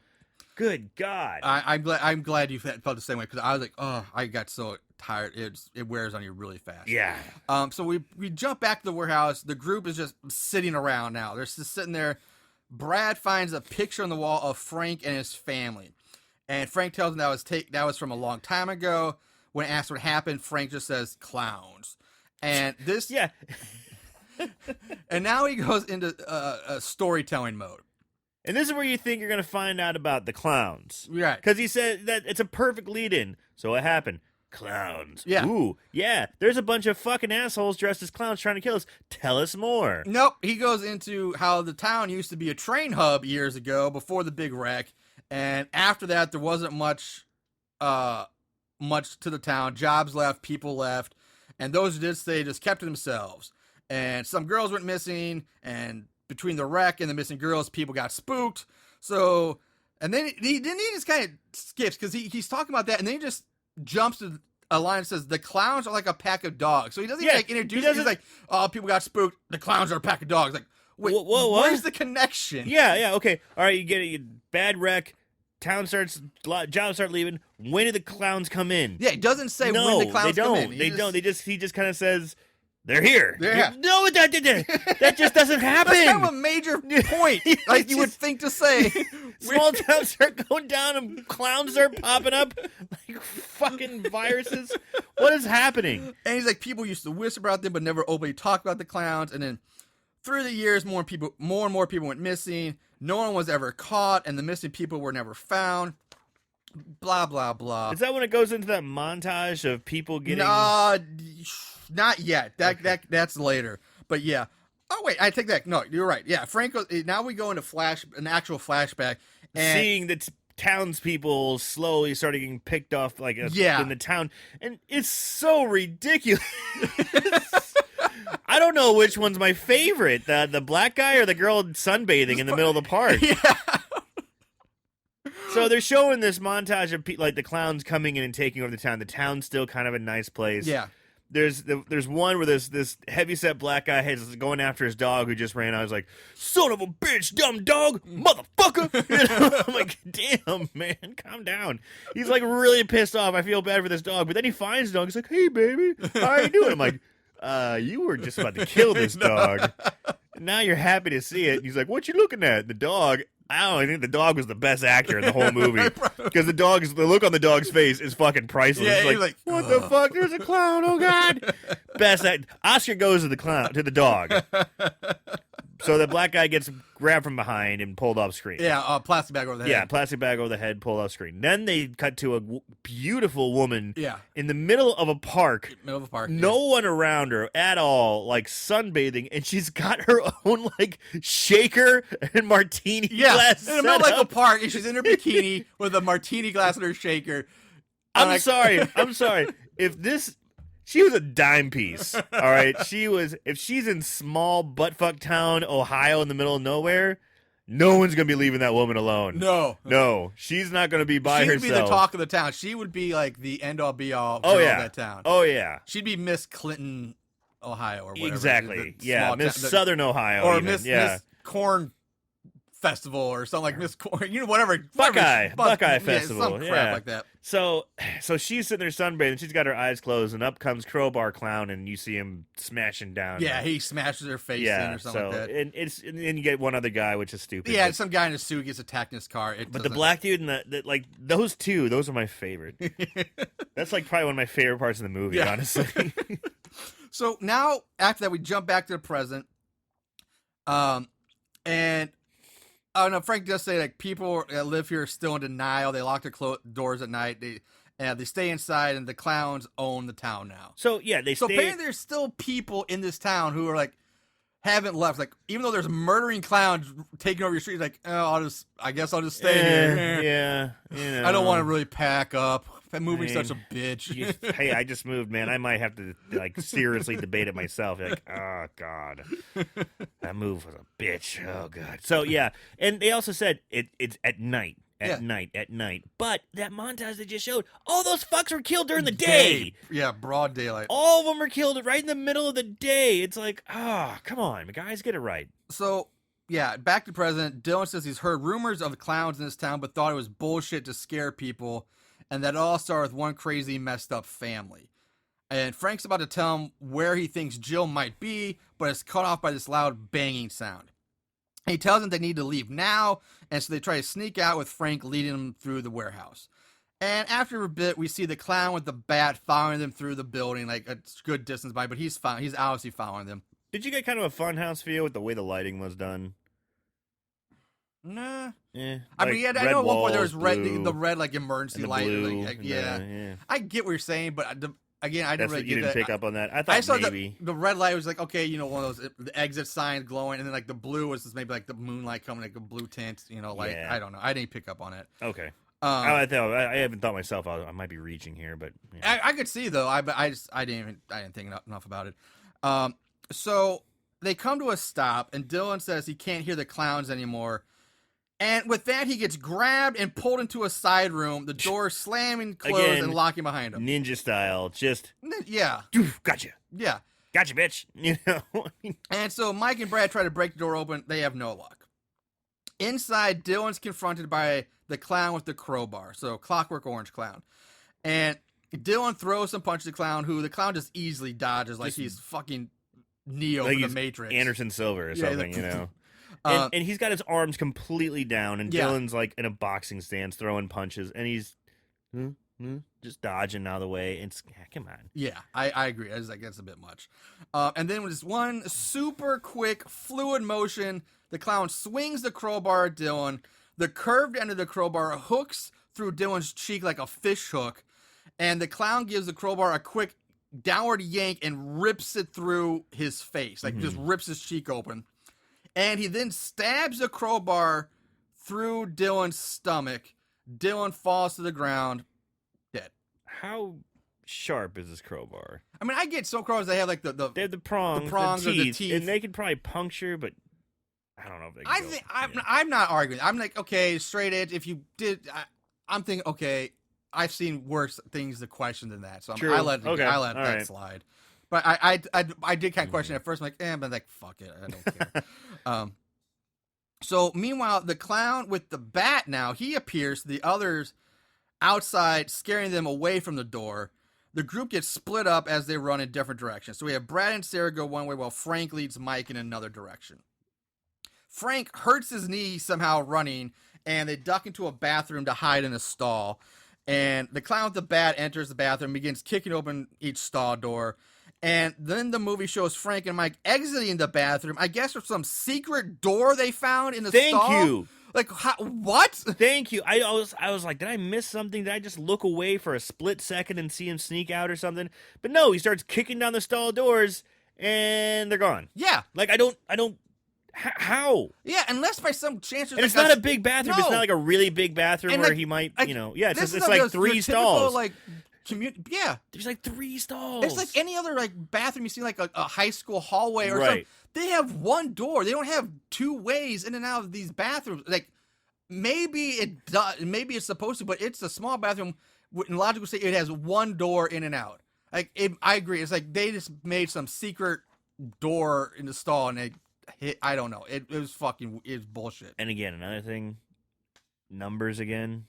Good God. I'm glad you felt the same way because I was like, oh, I got so tired. It wears on you really fast. Yeah. So we jump back to the warehouse. The group is just sitting around now. They're just sitting there. Brad finds a picture on the wall of Frank and his family, and Frank tells him that was from a long time ago. When asked what happened, Frank just says clowns, and this and now he goes into a storytelling mode. And this is where you think you're going to find out about the clowns. Right. Because he said that it's a perfect lead-in. So what happened? Clowns. Yeah. Ooh, yeah. There's a bunch of fucking assholes dressed as clowns trying to kill us. Tell us more. Nope. He goes into how the town used to be a train hub years ago before the big wreck. And after that, there wasn't much to the town. Jobs left, people left. And those who did stay just kept to themselves. And some girls went missing, and between the wreck and the missing girls, people got spooked. So, and then he just kind of skips because he's talking about that, and then he just jumps to a line that says, the clowns are like a pack of dogs. So he doesn't even introduce it. He's like, oh, people got spooked. The clowns are a pack of dogs. Like, wait, where's the connection? Yeah, okay. All right, you get it. Bad wreck. Jobs start leaving. When did the clowns come in? Yeah, it doesn't say when the clowns come in. They don't. He just kind of says, they're here. Yeah. No, that just doesn't happen. That's kind of a major point. Like you would think to say. Small towns start going down and clowns start popping up like fucking viruses. What is happening? And he's like, people used to whisper about them, but never openly talk about the clowns. And then through the years, more and more people went missing. No one was ever caught, and the missing people were never found. Blah, blah, blah. Is that when it goes into that montage of people getting... Not yet. That's later. But yeah. Oh wait, I take that. No, you're right. Yeah, Franco. Now we go into an actual flashback, and seeing the townspeople slowly starting getting picked off, like in the town, and it's so ridiculous. I don't know which one's my favorite, the black guy or the girl sunbathing in the middle of the park. Yeah. So they're showing this montage of like the clowns coming in and taking over the town. The town's still kind of a nice place. Yeah. There's one where this heavyset black guy is going after his dog who just ran out. I was like, son of a bitch, dumb dog, motherfucker. I'm like, damn, man, calm down. He's like really pissed off. I feel bad for this dog. But then he finds the dog. He's like, hey, baby, how are you doing? I'm like, you were just about to kill this dog. Now you're happy to see it. He's like, what you looking at? The dog. I think the dog was the best actor in the whole movie because the look on the dog's face is fucking priceless. Yeah, It's like, what the fuck? There's a clown. Oh god. Best act. Oscar goes to the dog. So the black guy gets grabbed from behind and pulled off screen. Yeah, plastic bag over the head. Yeah, plastic bag over the head, pulled off screen. Then they cut to a beautiful woman in the middle of a park. Middle of a park. No one around her at all, like sunbathing, and she's got her own like shaker and martini glass. In the middle of like a park, and she's in her bikini with a martini glass in her shaker. I'm sorry. She was a dime piece, all right? If she's in small buttfuck town, Ohio, in the middle of nowhere, no one's going to be leaving that woman alone. No. She's not going to be by herself. She would be the talk of the town. She would be like the end-all, be-all girl of that town. Oh, yeah. She'd be Miss Clinton, Ohio, or whatever. Exactly. Yeah, Miss Southern Ohio. Or even. Miss Corn Festival or something like Miss Corn, whatever. Buckeye Festival. Some crap like that. So she's sitting there sunbathing. She's got her eyes closed, and up comes Crowbar Clown, and you see him smashing down. Yeah, he smashes her face in or something like that. And then you get one other guy, which is stupid. Yeah, some guy in a suit gets attacked in his car. But the black dude and like those two, those are my favorite. That's like probably one of my favorite parts of the movie, honestly. So now, after that, we jump back to the present. And oh no, Frank does say like people that live here are still in denial. They lock their doors at night. They stay inside, and the clowns own the town now. So yeah, apparently there's still people in this town who are like haven't left. Like even though there's murdering clowns taking over your street, like I guess I'll just stay here. Yeah, I don't want to really pack up. Moving's such a bitch. Hey, I just moved, man. I might have to like seriously debate it myself. You're like, oh god, that move was a bitch. Oh god. So yeah, and they also said it's at night. At night. But that montage they just showed, all those fucks were killed during the day. Yeah, broad daylight. All of them were killed right in the middle of the day. It's like, come on, guys, get it right. So, yeah, back to present. Dylan says he's heard rumors of clowns in this town, but thought it was bullshit to scare people, and that it all started with one crazy, messed up family. And Frank's about to tell him where he thinks Jill might be, but it's cut off by this loud banging sound. He tells them they need to leave now, and so they try to sneak out with Frank leading them through the warehouse. And after a bit, we see the clown with the bat following them through the building, like a good distance by, but he's obviously following them. Did you get kind of a Funhouse feel with the way the lighting was done? Nah. Yeah. I mean, I know at one point there was blue, the red, like, emergency light. Blue, like, yeah. I get what you're saying, but again, I didn't really get that. You didn't pick up on that? I thought saw maybe. The red light was like, okay, one of those, the exit signs glowing, and then, like, the blue was just maybe, like, the moonlight coming, like, a blue tint, like, I don't know. I didn't pick up on it. Okay. I haven't thought myself I might be reaching here, but. Yeah. I could see, though. I didn't think enough about it. So they come to a stop, and Dylan says he can't hear the clowns anymore. And with that, he gets grabbed and pulled into a side room, the door slamming closed Again, and locking behind him. Ninja style, just... Yeah. Gotcha. Yeah. Gotcha, bitch. And so Mike and Brad try to break the door open. They have no luck. Inside, Dylan's confronted by the clown with the crowbar. So Clockwork Orange clown. And Dylan throws some punches at the clown, who the clown just easily dodges like he's fucking Neo from the Matrix. Anderson Silver or something, And he's got his arms completely down, and Dylan's like in a boxing stance throwing punches, and he's just dodging out of the way. Come on. Yeah, I agree. I was like, that's a bit much. And then with this one super quick, fluid motion, the clown swings the crowbar at Dylan. The curved end of the crowbar hooks through Dylan's cheek like a fish hook, and the clown gives the crowbar a quick downward yank and rips it through his face, like just rips his cheek open. And he then stabs the crowbar through Dylan's stomach. Dylan falls to the ground, dead. How sharp is this crowbar? I mean, I get some crowbars, they have like they have the prongs, or the teeth, and they could probably puncture, but I don't know if they can. I'm not arguing. I'm like, okay, straight edge. If you did, I'm thinking, okay, I've seen worse things to question than that, so I let that slide. But I did kind of question at first. I'm like, but like, fuck it, I don't care. So meanwhile, the clown with the bat now, he appears to the others outside, scaring them away from the door. The group gets split up as they run in different directions. So we have Brad and Sarah go one way while Frank leads Mike in another direction. Frank hurts his knee somehow running, and they duck into a bathroom to hide in a stall. And the clown with the bat enters the bathroom, begins kicking open each stall door. And then the movie shows Frank and Mike exiting the bathroom, I guess from some secret door they found in the stall. Thank you. Like, what? Thank you. I was like, did I miss something? Did I just look away for a split second and see him sneak out or something? But no, he starts kicking down the stall doors, and they're gone. Yeah. Like, I don't. How? Yeah, unless by some chance... And it's not a big bathroom. No. It's not like a really big bathroom and where like, he might, like, yeah, it's like 3 stalls. Like, yeah. There's like 3 stalls. It's like any other like bathroom you see like a high school hallway or right. something. They have one door. They don't have 2 ways in and out of these bathrooms. Like, maybe it does. Maybe it's supposed to, but it's a small bathroom. In logic would say it has one door in and out. Like, I agree. It's like they just made some secret door in the stall and they hit. I don't know. It was bullshit. And again, another thing, numbers again,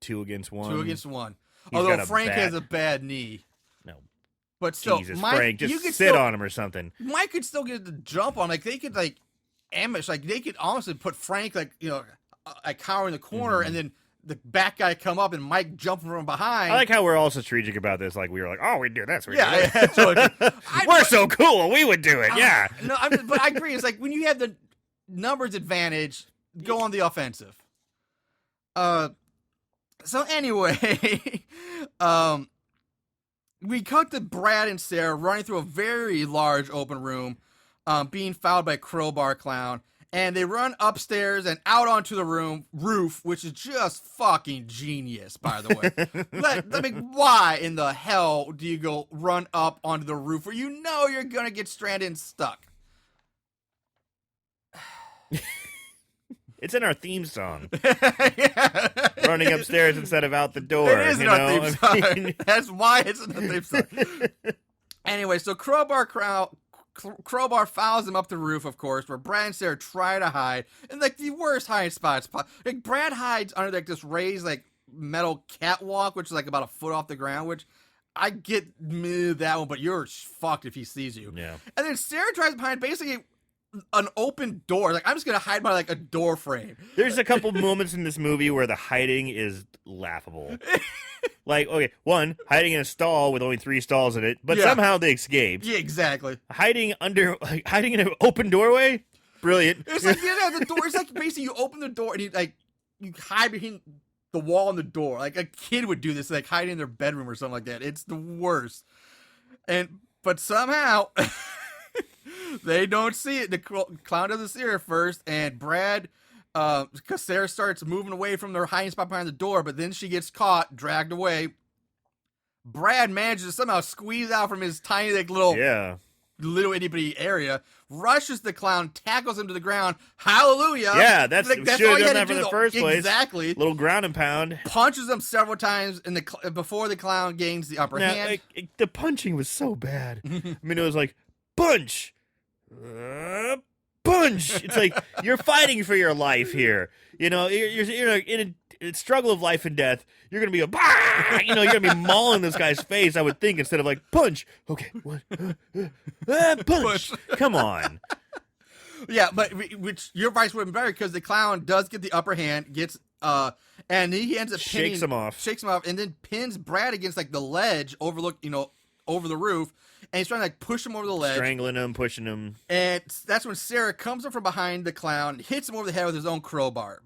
2 against 1. 2 against 1. He's Although Frank has a bad knee. No. But still, Jesus, Mike, Frank, just sit on him or something. Mike could still get the jump on. Like, they could, like, ambush. Like, they could honestly put Frank, like, a cower in the corner, and then the back guy come up and Mike jump from behind. I like how we're all so strategic about this. Like, we were like, oh, we do this. We're so cool. We would do it. Yeah. No, but I agree. It's like when you have the numbers advantage, go on the offensive. So anyway, we cut to Brad and Sarah running through a very large open room, being followed by Crowbar Clown. And they run upstairs and out onto the roof, which is just fucking genius, by the way. Why in the hell do you go run up onto the roof where you know you're going to get stranded and stuck? It's in our theme song. Yeah. Running upstairs instead of out the door. It is in our theme song. That's why it's in the theme song. Anyway, so Crowbar follows him up the roof, of course, where Brad and Sarah try to hide in like the worst hiding spots. Like Brad hides under like this raised like metal catwalk, which is like about a foot off the ground. Which I get that one, but you're fucked if he sees you. Yeah. And then Sarah tries behind basically an open door. Like, I'm just gonna hide by like a door frame. There's a couple moments in this movie where the hiding is laughable. Like, okay, one, hiding in a stall with only 3 stalls in it, but somehow they escaped. Yeah, exactly. Hiding in an open doorway? Brilliant. It's like, the door, it's like basically you open the door and you hide behind the wall and the door. Like a kid would do this, like hiding in their bedroom or something like that. It's the worst. But somehow they don't see it. The clown doesn't see her first, and Brad, because Sarah starts moving away from their hiding spot behind the door, but then she gets caught, dragged away. Brad manages to somehow squeeze out from his tiny, like, little itty bitty area, rushes the clown, tackles him to the ground. Hallelujah! Yeah, that's should have done that from the first place. Exactly. Little ground and pound. Punches him several times before the clown gains the upper hand. The punching was so bad. I mean, it was like punch. Punch! It's like you're fighting for your life here. You know, you're in a struggle of life and death. You're gonna be you're gonna be mauling this guy's face. I would think instead of like punch. Okay, what? Punch! Come on. Yeah, but which your advice would have been better because the clown does get the upper hand, and he ends up shakes him off, and then pins Brad against like the ledge over the roof. And he's trying to like push him over the ledge. Strangling him, pushing him. And that's when Sarah comes up from behind the clown, hits him over the head with his own crowbar.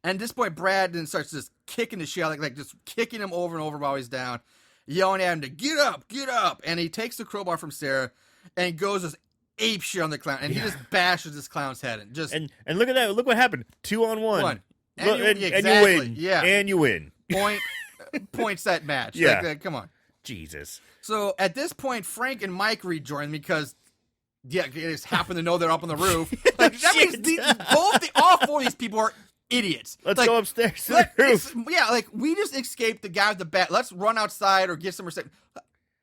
And at this point, Brad then starts just kicking the shit out, like just kicking him over and over while he's down, yelling at him to get up. And he takes the crowbar from Sarah and goes just ape shit on the clown. And he just bashes this clown's head. And look at that. Look what happened. 2 on 1. And, and you win. Yeah. And you win. Point set match. Yeah. Like, come on. Jesus. So at this point, Frank and Mike rejoin because, they just happen to know they're up on the roof. Like, that means all 4 of these people are idiots. Let's go upstairs to the roof. We just escaped the guy with the bat. Let's run outside or get some reception.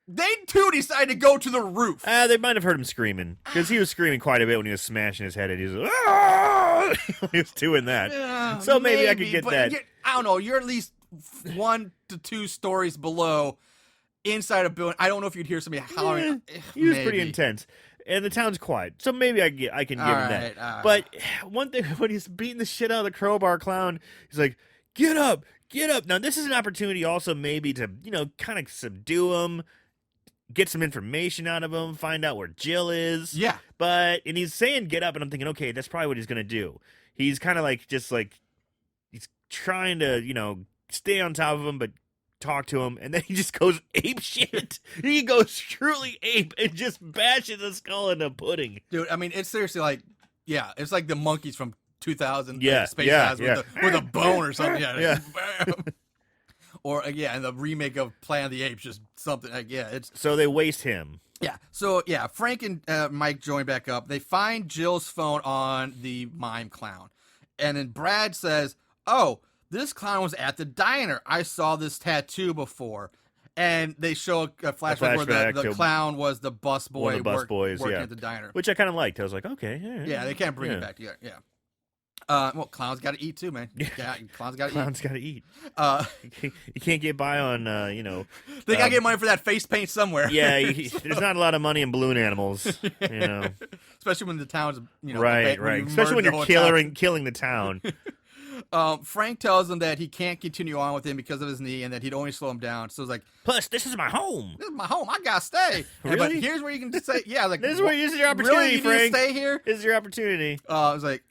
They too decided to go to the roof. They might have heard him screaming because he was screaming quite a bit when he was smashing his head. And he was like, he was doing that. So maybe I could get that. I don't know. You're at least 1 to 2 stories below. Inside a building, I don't know if you'd hear somebody hollering. He was pretty intense. and the town's quiet, so maybe I can give him that. But one thing, when he's beating the shit out of the crowbar clown, he's like, "Get up, get up!" Now this is an opportunity also maybe to kind of subdue him, get some information out of him, find out where Jill is. Yeah. And he's saying get up, and I'm thinking, okay, that's probably what he's gonna do. He's kind of he's trying to stay on top of him, but talk to him, and then he just goes ape shit. He goes truly ape and just bashes a skull into pudding. Dude, I mean, it's seriously it's like the monkeys from 2000. Space Odyssey with a bone or something. Yeah. Or and the remake of Planet of the Apes, just something it's. So they waste him. Yeah. So Frank and Mike join back up. They find Jill's phone on the mime clown, and then Brad says, "Oh, this clown was at the diner. I saw this tattoo before." And they show a flashback where the clown was the busboy working at the diner. Which I kind of liked. I was like, okay. Yeah, they can't bring it back. Yeah. Well, clowns got to eat too, man. Yeah, clowns got to eat. You can't get by on, They got to get money for that face paint somewhere. Yeah, there's not a lot of money in balloon animals, Especially when the town's, Right. Especially when you're killing the town. Frank tells him that he can't continue on with him because of his knee and that he'd only slow him down. So it's like, plus, this is my home. This is my home. I got to stay. Really? But here's where you can say, this is your opportunity, really? You Frank. need to stay here? This is your opportunity. I was like,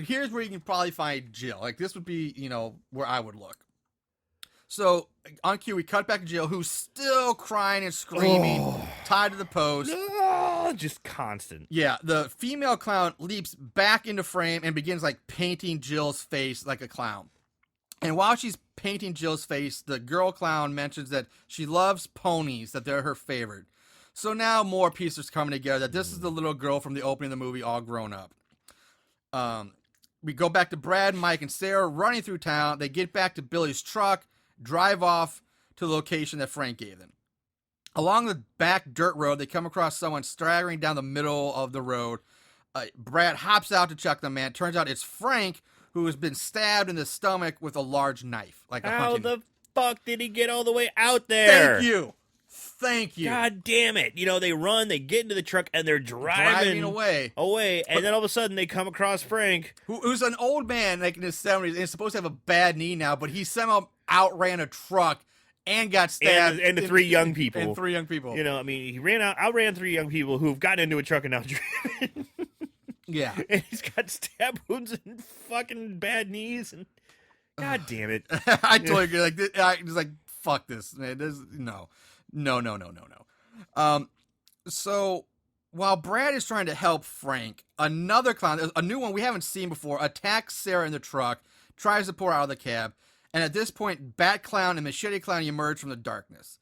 here's where you can probably find Jill. Like, this would be, where I would look. So, on cue, we cut back to Jill, who's still crying and screaming, tied to the post. Just constant. Yeah, the female clown leaps back into frame and begins, painting Jill's face like a clown. And while she's painting Jill's face, the girl clown mentions that she loves ponies, that they're her favorite. So now more pieces coming together, that this is the little girl from the opening of the movie, all grown up. We go back to Brad, Mike, and Sarah running through town. They get back to Billy's truck, drive off to the location that Frank gave them. Along the back dirt road, they come across someone staggering down the middle of the road. Brad hops out to check the man. Turns out it's Frank, who has been stabbed in the stomach with a large knife. How the fuck did he get all the way out there? Thank you. God damn it. They run, they get into the truck, and they're driving away. And then all of a sudden, they come across Frank. Who's an old man, in his 70s, and is supposed to have a bad knee now, but he somehow outran a truck and got stabbed. And the three young people. And 3 young people. He outran 3 young people who've gotten into a truck and now driven. Yeah. And he's got stab wounds and fucking bad knees. And God damn it. I totally agree. I was fuck this, man. No. So while Brad is trying to help Frank, another clown, a new one we haven't seen before, attacks Sarah in the truck, tries to pull her out of the cab. And at this point, Bat Clown and Machete Clown emerge from the darkness.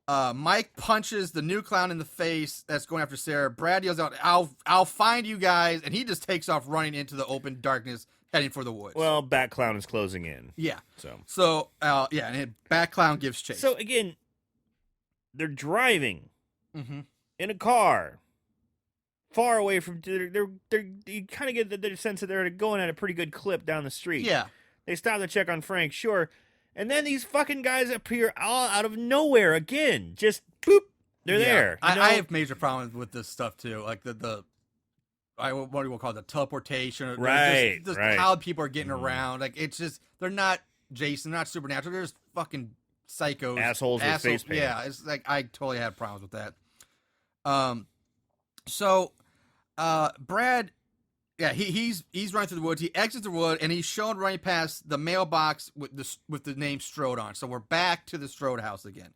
Mike punches the new clown in the face that's going after Sarah. Brad yells out, I'll find you guys. And he just takes off running into the open darkness, heading for the woods. Well, Bat Clown is closing in. Yeah. So and Bat Clown gives chase. So again, they're driving in a car far away from, you kind of get the sense that they're going at a pretty good clip down the street. Yeah. They stop to check on Frank, sure. And then these fucking guys appear all out of nowhere again. Just boop, they're there. I have major problems with this stuff too. Like what do you call it? The teleportation, or right? Just how people are getting around. Like it's just they're not Jason, not supernatural. They're just fucking psychos, assholes with face paint. Yeah, it's like I totally had problems with that. So Brad. Yeah, he's running through the woods. He exits the wood, and he's shown running past the mailbox with the name Strode on. So we're back to the Strode house again.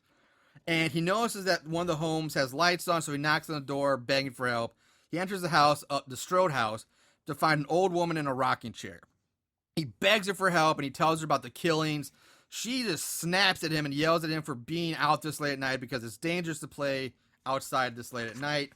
And he notices that one of the homes has lights on, so he knocks on the door, begging for help. He enters the house, the Strode house, to find an old woman in a rocking chair. He begs her for help, and he tells her about the killings. She just snaps at him and yells at him for being out this late at night because it's dangerous to play outside this late at night.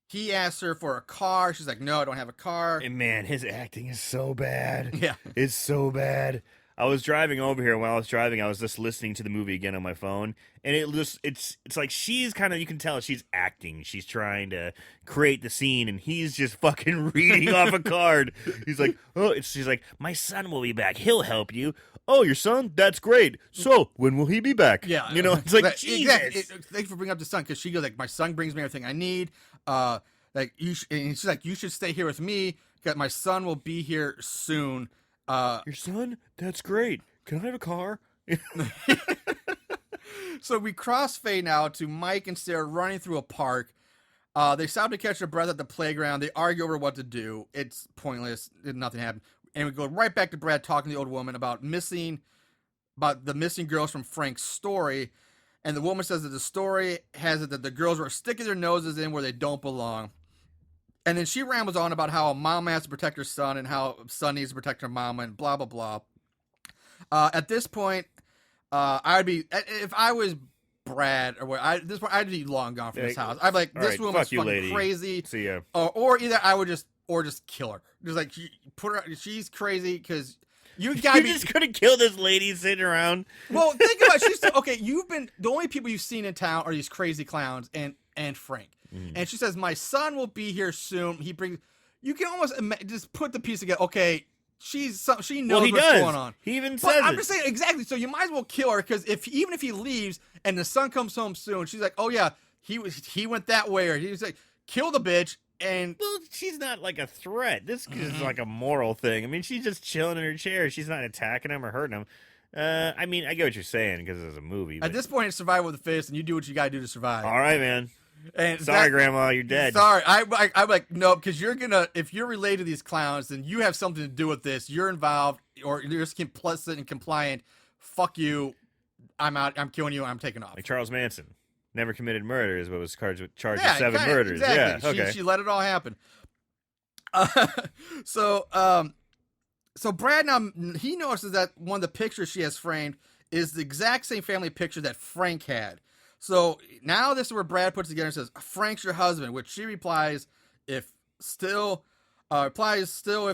He asks her for a car. She's like, no, I don't have a car. And man, his acting is so bad. Yeah. It's so bad. I was driving over here. While I was driving, I was just listening to the movie again on my phone. And it's like she's kind of, you can tell she's acting. She's trying to create the scene, and he's just fucking reading off a card. He's like, she's like, my son will be back. He'll help you. Oh, your son? That's great. So, when will he be back? Yeah. It's like, Jesus. Exactly. Thanks for bringing up the son, because she goes like, my son brings me everything I need. Like and she's like, you should stay here with me because my son will be here soon. Your son? That's great. Can I have a car? So we crossfade now to Mike and Sarah running through a park. They stop to catch their breath at the playground. They argue over what to do. It's pointless. Nothing happened. And we go right back to Brad talking to the old woman about the missing girls from Frank's story. And the woman says that the story has it that the girls were sticking their noses in where they don't belong. And then she rambles on about how a mom has to protect her son and how son needs to protect her mama and blah, blah, blah. At this point, if I was Brad or what, I'd be long gone from this house. I'd be like, this woman's fucking crazy. See ya. Or either I would just kill her. Just like put her. She's crazy because you gotta just gonna kill this lady sitting around. Well, think about it. Okay. You've been the only people you've seen in town are these crazy clowns and Frank. And she says, my son will be here soon. You can almost just put the piece together. Okay, she knows what's going on. He even says I'm just saying, exactly. So you might as well kill her because even if he leaves and the son comes home soon, she's like, oh yeah, he went that way, or he was like, kill the bitch. And well, she's not like a threat. This is like a moral thing. I mean, she's just chilling in her chair. She's not attacking him or hurting him. I mean, I get what you're saying because it's a movie. At this point, it's survival of the fittest, and you do what you gotta do to survive. All right, man. And sorry, Grandma, you're dead. Sorry, I'm like, no, because if you're related to these clowns, then you have something to do with this. You're involved, or you're just complicit and compliant. Fuck you. I'm out. I'm killing you. I'm taking off. Like Charles Manson, never committed murders, but was charged with 7 murders. Exactly. Yeah, okay. She let it all happen. So Brad now he notices that one of the pictures she has framed is the exact same family picture that Frank had. So now this is where Brad puts together and says, Frank's your husband, which she replies if the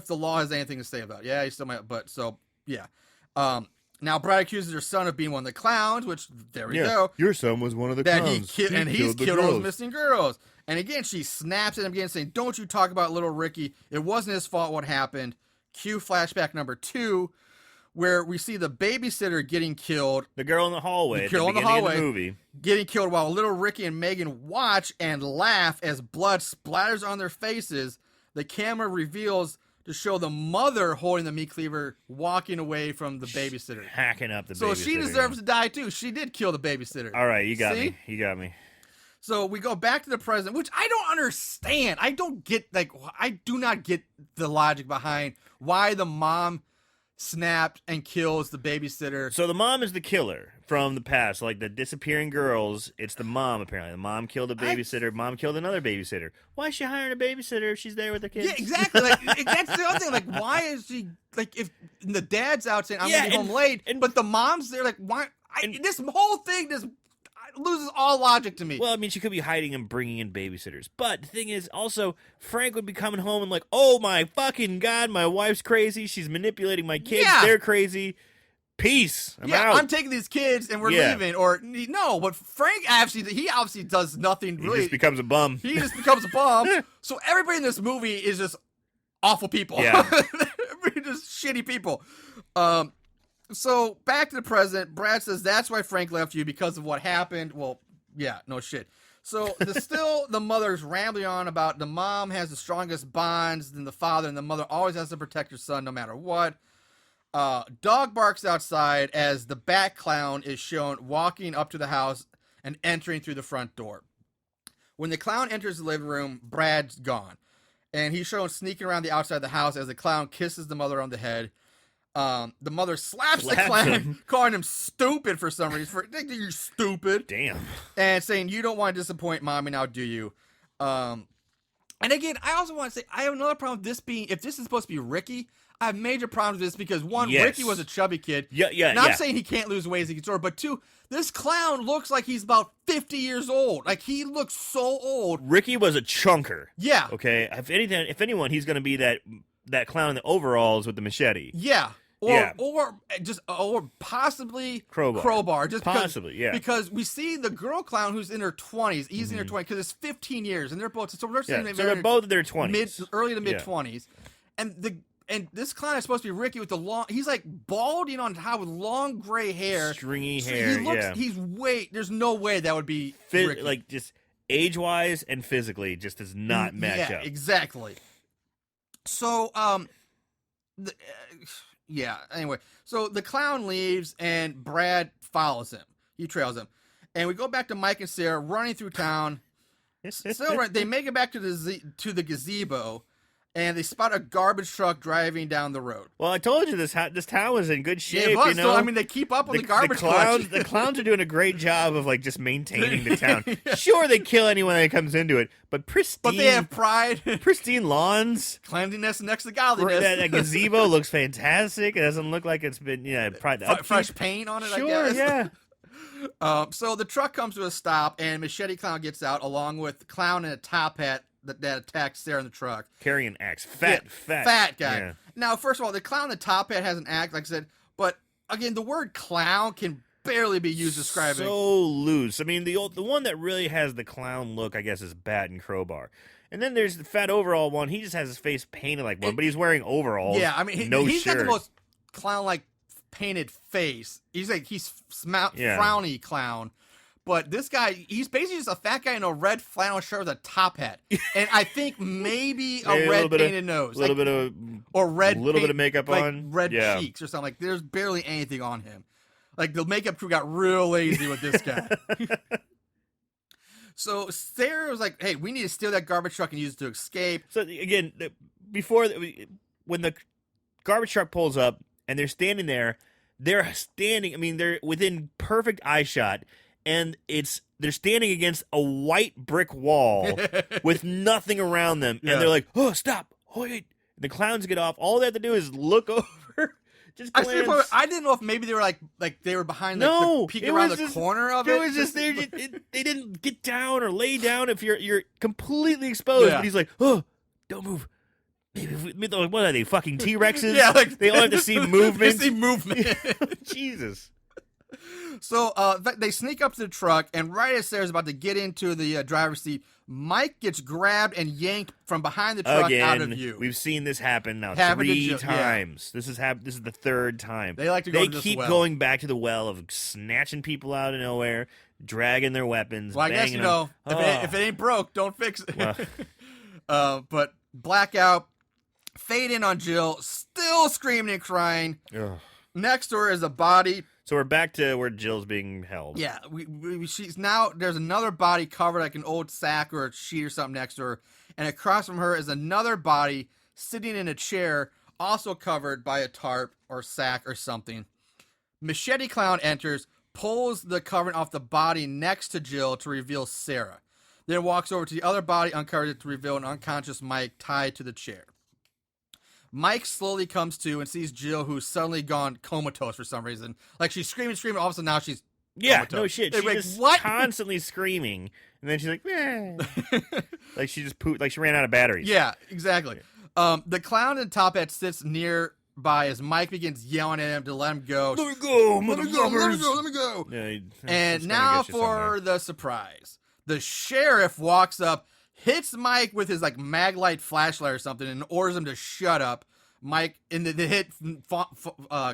law has anything to say about it. Yeah, he still might, but so, yeah. Now Brad accuses her son of being one of the clowns, which, there we go. Your son was one of the clowns. He's killed all those missing girls. And again, she snaps at him again, saying, don't you talk about little Ricky. It wasn't his fault what happened. Cue flashback number 2. Where we see the babysitter getting killed. The girl in the hallway. The girl in the hallway. Of the movie. Getting killed while little Ricky and Megan watch and laugh as blood splatters on their faces. The camera reveals to show the mother holding the meat cleaver walking away from the babysitter. Hacking up the babysitter. So she deserves to die too. She did kill the babysitter. All right, you got me. You got me. So we go back to the present, which I don't understand. I do not get the logic behind why the mom snapped and kills the babysitter. So the mom is the killer from the past. Like the disappearing girls, it's the mom apparently. The mom killed a babysitter. Mom killed another babysitter. Why is she hiring a babysitter if she's there with her kids? Yeah, exactly. Like that's the other thing. Like, why is she like if the dad's out saying I'm gonna be home late, but the mom's there? Like, why? This whole thing just loses all logic to me. Well, I mean, she could be hiding and bringing in babysitters. But the thing is, also, Frank would be coming home and like, oh my fucking God, my wife's crazy. She's manipulating my kids. Yeah. They're crazy. Peace. I'm out. I'm taking these kids and we're leaving. Or no, but Frank obviously does nothing. Really. He just becomes a bum. He just becomes a bum. So everybody in this movie is just awful people. Yeah. Just shitty people. So back to the present, Brad says that's why Frank left you because of what happened. Well, yeah, no shit. So the mother's rambling on about the mom has the strongest bonds than the father, and the mother always has to protect her son no matter what. Dog barks outside as the bat clown is shown walking up to the house and entering through the front door. When the clown enters the living room, Brad's gone, and he's shown sneaking around the outside of the house as the clown kisses the mother on the head. The mother slaps the clown, calling him stupid for some reason. You're stupid. Damn. And saying, you don't want to disappoint mommy, now do you? And again, I also want to say, I have another problem with this being, if this is supposed to be Ricky, I have major problems with this because one, Ricky was a chubby kid. Not saying he can't lose weight as he gets older, but two, this clown looks like he's about 50 years old. Like, he looks so old. Ricky was a chunker. Yeah. Okay? If anyone, he's going to be that clown in the overalls with the machete. Yeah. Or possibly crowbar. Just possibly, because we see the girl clown who's in her 20s. He's in her 20s because it's 15 years, and they're both. So they're both in their 20s, early to mid 20s, and this clown is supposed to be Ricky with the long. He's like balding on top with long gray hair, stringy hair. He's there's no way that would be Ricky. Like just age-wise and physically just does not match up. Exactly. So, anyway, so the clown leaves and Brad follows him. He trails him. And we go back to Mike and Sarah running through town. So they make it back to the gazebo, and they spot a garbage truck driving down the road. Well, I told you this town was in good shape. It was. You know? So, I mean, they keep up with the garbage trucks. The clowns are doing a great job of like just maintaining the town. Sure, they kill anyone that comes into it, but pristine. But they have pride. Pristine lawns. Cleanliness next to godliness. That gazebo looks fantastic. It doesn't look like it's been fresh paint on it. Sure, I guess. Yeah. So the truck comes to a stop, and Machete Clown gets out along with the clown in a top hat that attacked Sarah in the truck. Carrying an axe. Fat guy. Yeah. Now, first of all, the clown in the top hat has an axe, like I said, but again, the word clown can barely be used describing. So loose. I mean, the one that really has the clown look, I guess, is Bat and Crowbar. And then there's the fat overall one. He just has his face painted like one, but he's wearing overalls. Yeah, I mean, he's got the most clown-like painted face. He's frowny clown. But this guy, he's basically just a fat guy in a red flannel shirt with a top hat, and I think maybe a red painted nose, a little bit of makeup on, red cheeks or something. Like there's barely anything on him. Like the makeup crew got real lazy with this guy. So Sarah was like, "Hey, we need to steal that garbage truck and use it to escape." So again, when the garbage truck pulls up and they're standing there, they're standing. I mean, they're within perfect eye shot. And they're standing against a white brick wall with nothing around them. Yeah. And they're like, oh, stop. Oh, wait. The clowns get off. All they have to do is look over. Just glance. I didn't know if maybe they were like they were behind the peek around the corner of it. It was just they didn't get down or lay down if you're completely exposed. Yeah. But he's like, oh, don't move. What are they, fucking T-Rexes? Yeah, like, they all have to see movement. Jesus. So they sneak up to the truck, and right as Sarah's about to get into the driver's seat, Mike gets grabbed and yanked from behind the truck out of view. We've seen this happen now 3 times. Yeah. This is the 3rd time. They like to go to this keep well. going back to the well of snatching people out of nowhere, dragging their weapons. Well, I guess if it ain't broke, don't fix it. Well. But blackout, fade in on Jill, still screaming and crying. Ugh. Next to her is a body. So we're back to where Jill's being held. Yeah, she's now, there's another body covered like an old sack or a sheet or something next to her, and across from her is another body sitting in a chair, also covered by a tarp or sack or something. Machete Clown enters, pulls the covering off the body next to Jill to reveal Sarah, then walks over to the other body, uncovers it to reveal an unconscious Mike tied to the chair. Mike slowly comes to and sees Jill, who's suddenly gone comatose for some reason. Like, she's screaming, all of a sudden now she's comatose. No shit. She's like, just constantly screaming, and then she's like, eh. Like she just pooped, like she ran out of batteries. Yeah, exactly. The clown in the top hat sits nearby as Mike begins yelling at him to let him go. Let me go, let me go. Yeah, and now for the surprise. The sheriff walks up, hits Mike with his like mag light flashlight or something, and orders him to shut up. Mike, and the hit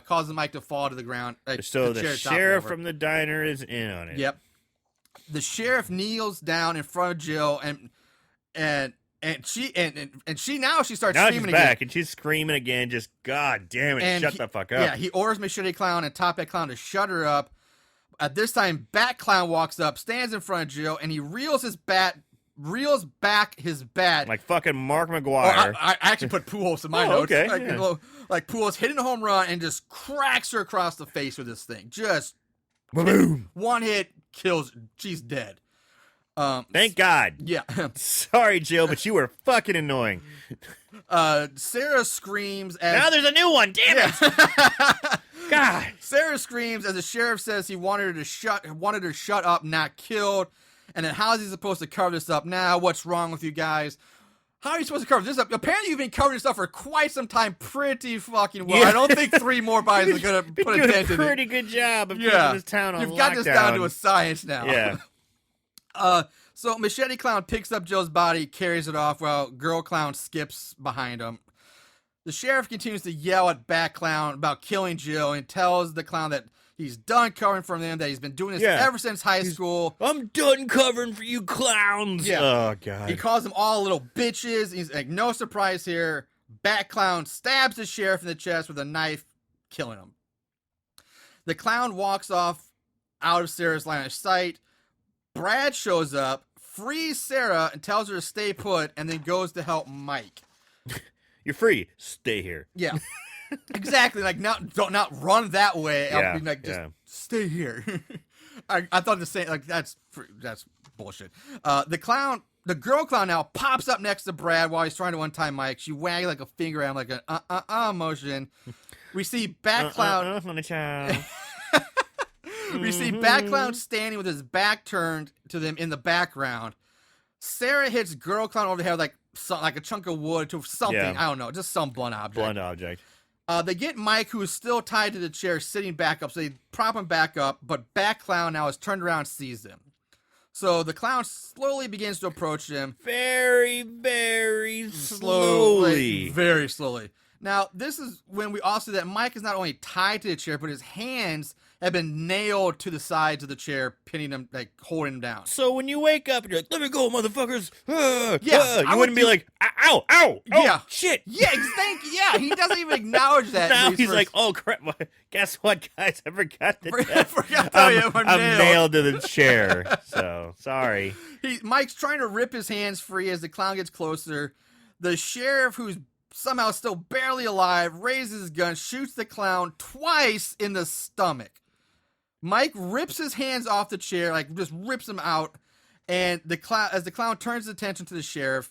causes Mike to fall to the ground. So the sheriff from the diner is in on it. Yep. The sheriff kneels down in front of Jill, and she now she starts screaming she's back again. And she's screaming again. Just God damn it, shut the fuck up. Yeah, he orders Machete Clown and Top Hat Clown to shut her up. At this time, Bat Clown walks up, stands in front of Jill, and he reels back his bat. Like fucking Mark McGuire. I actually put Pujols in my notes. Okay. Like Pujols hitting a home run and just cracks her across the face with this thing. Just boom. One hit kills. She's dead. Thank God. Yeah. Sorry, Jill, but you were fucking annoying. Sarah screams as... Now there's a new one. Damn it. God. Sarah screams as the sheriff says he wanted her to shut up, not killed. And then how is he supposed to cover this up now? What's wrong with you guys? How are you supposed to cover this up? Apparently you've been covering this up for quite some time pretty fucking well. Yeah. I don't think 3 more bodies are going to put a dent in it. Pretty good job of keeping this town on lockdown. You've got this down to a science now. Yeah. So Machete Clown picks up Jill's body, carries it off while Girl Clown skips behind him. The sheriff continues to yell at Bat Clown about killing Jill and tells the clown that He's done covering for them, that he's been doing this ever since high school. I'm done covering for you clowns. Yeah. Oh, God. He calls them all little bitches. He's like, no surprise here. Bat Clown stabs the sheriff in the chest with a knife, killing him. The clown walks off out of Sarah's line of sight. Brad shows up, frees Sarah, and tells her to stay put, and then goes to help Mike. You're free. Stay here. Yeah. Exactly. Like, don't run that way. Yeah, Just stay here. I thought the same. Like, that's bullshit. The girl clown now pops up next to Brad while he's trying to untie Mike. She wags like a finger at him, like an motion. We see Bat Clown. We see Bat Clown standing with his back turned to them in the background. Sarah hits Girl Clown over the head with like a chunk of wood to something. Yeah. I don't know, just some blunt object. Blunt object. They get Mike, who is still tied to the chair, sitting back up. So they prop him back up, but Bat Clown now is turned around and sees them. So the clown slowly begins to approach him. Very, very slowly. Very slowly. Now, this is when we also see that Mike is not only tied to the chair, but his hands have been nailed to the sides of the chair, pinning him, like holding him down. So when you wake up and you're like, let me go, motherfuckers. Yeah. You wouldn't be like, ow, ow, oh, yeah. shit. Yeah, yeah, he doesn't even acknowledge that. Now he's like, oh, crap. Guess what, guys? I forgot to tell you, I'm nailed to the chair. So, sorry. Mike's trying to rip his hands free as the clown gets closer. The sheriff, who's somehow still barely alive, raises his gun, shoots the clown twice in the stomach. Mike rips his hands off the chair, like just rips them out, and as the clown turns his attention to the sheriff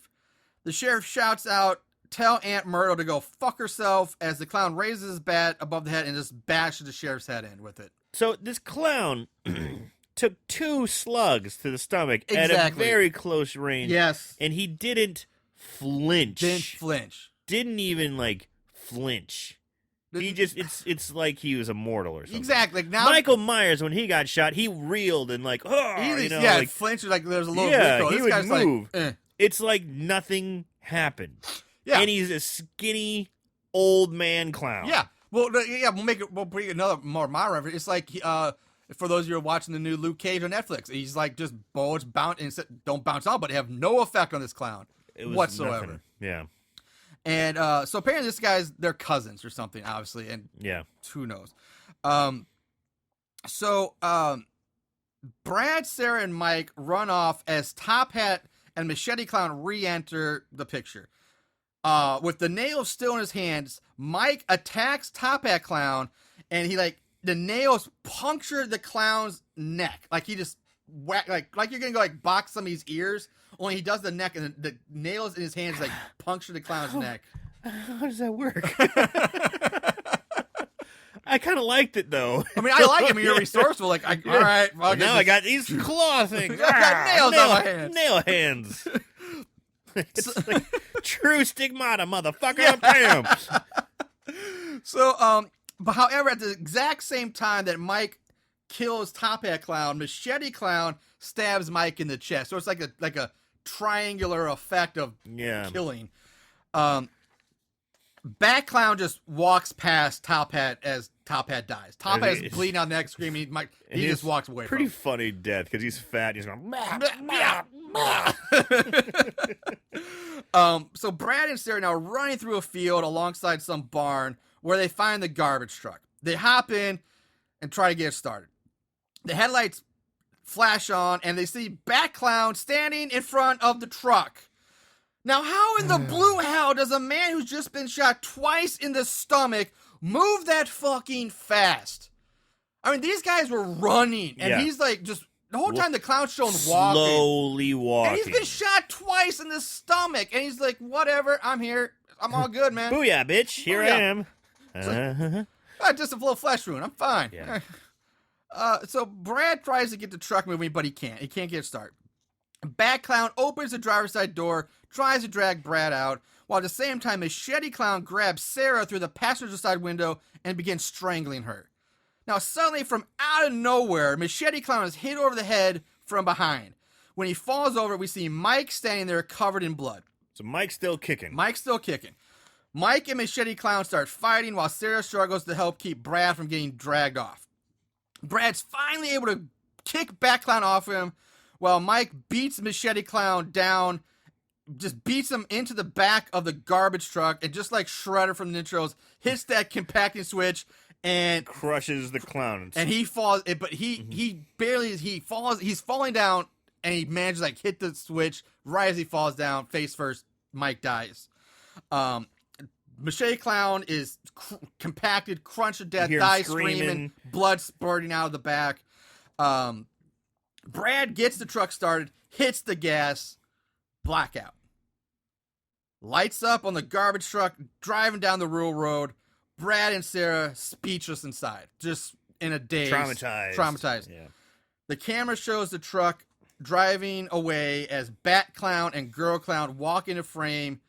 shouts out, "Tell Aunt Myrtle to go fuck herself," as the clown raises his bat above the head and just bashes the sheriff's head in with it. So this clown took 2 slugs to the stomach at a very close range. Yes. And he didn't flinch. Didn't even, like, flinch. He just, it's like he was immortal or something. Exactly. Now, Michael Myers, when he got shot, he reeled and like, like, flinched, like there's a little recoil. This He would guy's move. Like, It's like nothing happened. Yeah. And he's a skinny old man clown. Yeah. Well, we'll bring another more modern reference. It's like, for those of you who are watching the new Luke Cage on Netflix, he's like just bullets don't bounce on, but they have no effect on this clown whatsoever. Nothing. Yeah. And so apparently they're cousins or something, obviously, and who knows. So Brad, Sarah, and Mike run off as Top Hat and Machete Clown re-enter the picture. With the nails still in his hands, Mike attacks Top Hat Clown, and the nails puncture the clown's neck. Like he just whack, like you're gonna go like box somebody's ears. Only he does the neck, and the nails in his hands like puncture the clown's neck. How does that work? I kind of liked it though. I mean, I like it when you're resourceful. Like, all right, now I got these claw things. I got nails on my hands. Nail hands. It's like true stigmata, motherfucker. Bam. So, but however, at the exact same time that Mike kills Top Hat Clown, Machete Clown stabs Mike in the chest. So it's like a triangular effect of killing. Bat Clown just walks past Top Hat as Top Hat dies. Top Hat is bleeding out the neck, screaming. He just walks away. Pretty funny death because he's fat. He's going. So Brad and Sarah now running through a field alongside some barn where they find the garbage truck. They hop in and try to get it started. The headlights flash on, and they see Bat Clown standing in front of the truck. Now, how in the blue hell does a man who's just been shot twice in the stomach move that fucking fast? I mean, these guys were running, and he's like just the whole time the clown's showing walking. Slowly walking. And he's been shot twice in the stomach, and he's like, whatever, I'm here. I'm all good, man. Booyah, bitch. Here Booyah. I am. Just a little flesh wound. I'm fine. Yeah. So Brad tries to get the truck moving, but he can't. He can't get it started. Bat Clown opens the driver's side door, tries to drag Brad out, while at the same time Machete Clown grabs Sarah through the passenger side window and begins strangling her. Now suddenly, from out of nowhere, Machete Clown is hit over the head from behind. When he falls over, we see Mike standing there covered in blood. So Mike's still kicking. Mike and Machete Clown start fighting while Sarah struggles to help keep Brad from getting dragged off. Brad's finally able to kick Bat Clown off him while Mike beats Machete Clown down, just beats him into the back of the garbage truck, and just like Shredder from the intros, hits that compacting switch and crushes the clown. And he falls, but he barely, he's falling down, and he manages to like hit the switch right as he falls down, face first. Mike dies. Machete Clown is compacted, crunched to death, dies screaming, blood spurting out of the back. Brad gets the truck started, hits the gas, blackout. Lights up on the garbage truck, driving down the rural road. Brad and Sarah speechless inside, just in a daze. Traumatized. Yeah. The camera shows the truck driving away as Bat Clown and Girl Clown walk into frame,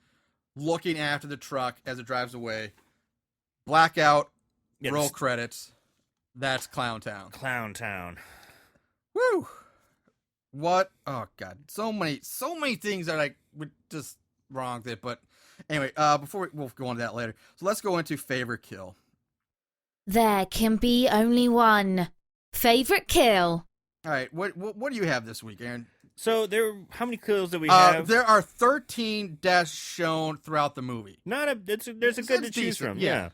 looking after the truck as it drives away. Blackout, roll credits. That's Clown Town. Clown Town. Woo! What? Oh God! So many things that I would just wrong with it. But anyway, before we'll go on to that later. So let's go into favorite kill. There can be only one favorite kill. All right, what do you have this week, Aaron? So how many kills do we have? There are 13 deaths shown throughout the movie. There's a good to choose from. Yeah.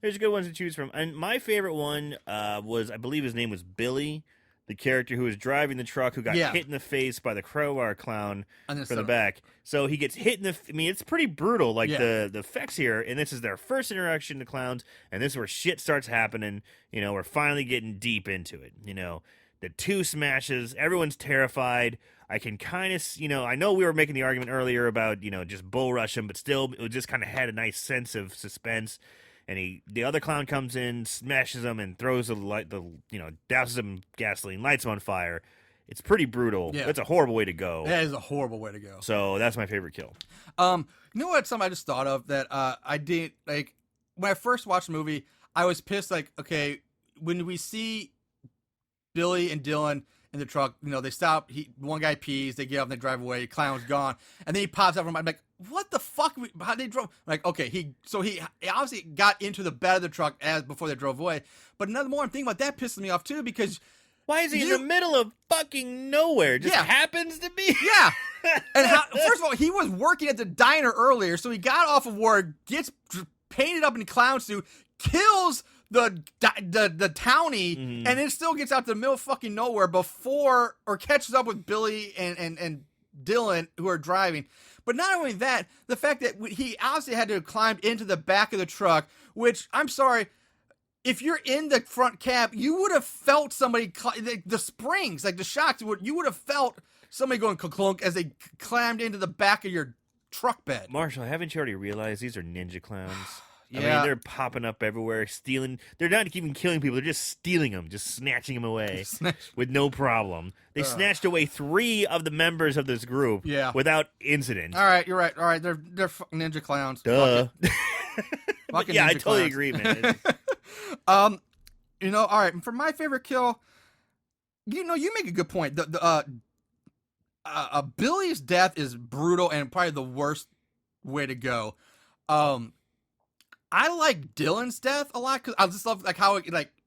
There's good ones to choose from. And my favorite one was, I believe his name was Billy, the character who was driving the truck, who got hit in the face by the crowbar clown from the back. So he gets hit in the. I mean, it's pretty brutal. Like the effects here, and this is their first interaction with the clowns, and this is where shit starts happening. You know, we're finally getting deep into it. You know, the two smashes, everyone's terrified. I can kind of, I know we were making the argument earlier about, just bull rush him, but still, it just kind of had a nice sense of suspense. And the other clown comes in, smashes him, and throws douses him gasoline, lights him on fire. It's pretty brutal. Yeah. It's a horrible way to go. That is a horrible way to go. So that's my favorite kill. You know what? Something I just thought of that I did, like, when I first watched the movie, I was pissed, like, okay, when we see Billy and Dylan in the truck, they stop. One guy pees. They get up and they drive away. Clown's gone, and then he pops out from. I'm like, what the fuck? How they drove? Like, okay, he obviously got into the bed of the truck before they drove away. But another more I'm thinking about that pisses me off too, because why is he in the middle of fucking nowhere? Just happens to be. Yeah. And first of all, he was working at the diner earlier, so he got off of work, gets painted up in a clown suit, kills the townie, and it still gets out to the middle of fucking nowhere or catches up with Billy and Dylan, who are driving. But not only that, the fact that he obviously had to climb into the back of the truck, which, I'm sorry, if you're in the front cab, you would have felt somebody, the springs, like the shocks, you would have felt somebody going clunk as they climbed into the back of your truck bed. Marshall, haven't you already realized these are ninja clowns? I mean, they're popping up everywhere, stealing. They're not even killing people. They're just stealing them, just snatching them away with no problem. They snatched away 3 of the members of this group without incident. All right, you're right. All right, they're fucking ninja clowns. Duh. Fucking yeah, ninja I totally clowns. agree, man. All right, for my favorite kill, you make a good point. Billy's death is brutal and probably the worst way to go. I like Dylan's death a lot because I just love how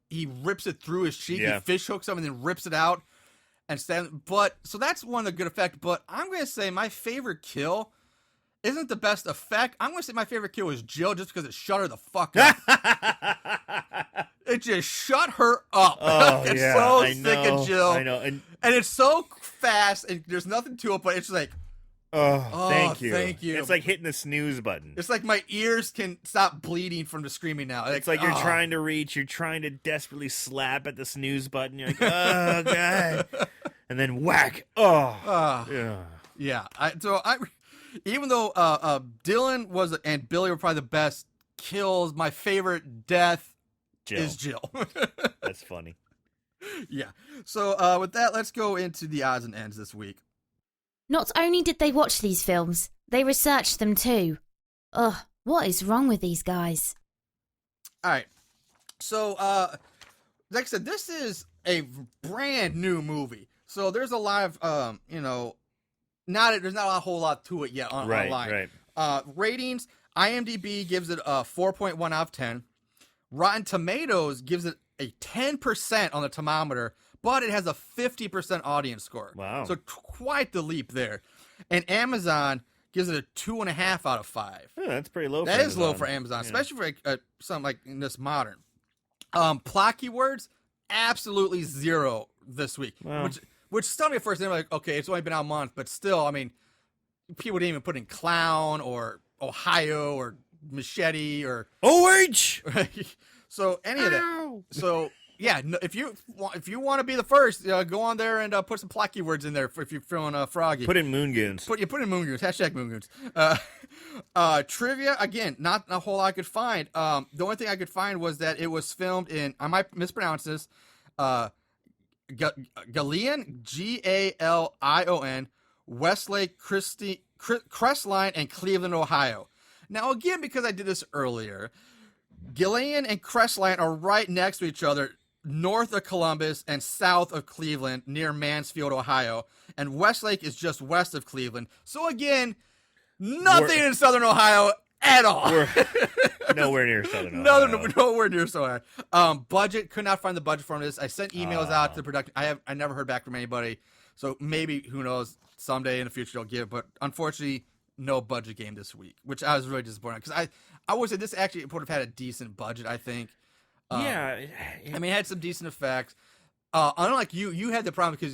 he rips it through his cheek, he fish hooks him and then rips it out and so that's one of the good effects. But I'm gonna say my favorite kill isn't the best effect. I'm gonna say my favorite kill is Jill, just because it shut her the fuck up. It just shut her up. Oh, it's yeah, so I sick know, of Jill. I know, and it's so fast and there's nothing to it, but it's like, oh, thank you. Thank you. It's like hitting the snooze button. It's like my ears can stop bleeding from the screaming now. It's like you're trying to reach, you're trying to desperately slap at the snooze button. You're like, oh, God. And then whack. Oh. Yeah. Even though Dylan and Billy were probably the best kills, my favorite death is Jill. That's funny. Yeah. So with that, let's go into the odds and ends this week. Not only did they watch these films, they researched them too. Ugh, what is wrong with these guys? All right. So, like I said, this is a brand new movie. So there's a lot of, there's not a whole lot to it yet online. Right. Ratings, IMDb gives it a 4.1 out of 10. Rotten Tomatoes gives it a 10% on the thermometer, but it has a 50% audience score. Wow. So quite the leap there. And Amazon gives it a 2.5 out of 5. Yeah, that's pretty low. That for is low Amazon. for Amazon, Yeah. especially for something like in this modern. Plot keywords, absolutely 0 this week. Wow. Which stunned me at first. They were like, okay, it's only been out a month, but still, I mean, people didn't even put in clown or Ohio or machete or OH. so any of that. Ow. So yeah, no, if you want to be the first, go on there and put some plot keywords in there if you're feeling froggy. Put in Moongoons. Put in Moon Goons, hashtag Moon Goons. Trivia, again, not a whole lot I could find. The only thing I could find was that it was filmed in, I might mispronounce this, Galion, Galion, Westlake, Crestline, and Cleveland, Ohio. Now, again, because I did this earlier, Galion and Crestline are right next to each other, north of Columbus and south of Cleveland, near Mansfield, Ohio. And Westlake is just west of Cleveland. So, again, nothing in southern Ohio at all. We're nowhere near Southern Ohio. Nowhere near so high. Budget, could not find the budget for this. I sent emails out to the production. I never heard back from anybody. So maybe, who knows, someday in the future they'll give. But unfortunately, no budget game this week, which I was really disappointed. Because I would say this actually would have had a decent budget, I think. Yeah. I mean, it had some decent effects. Unlike you had the problem because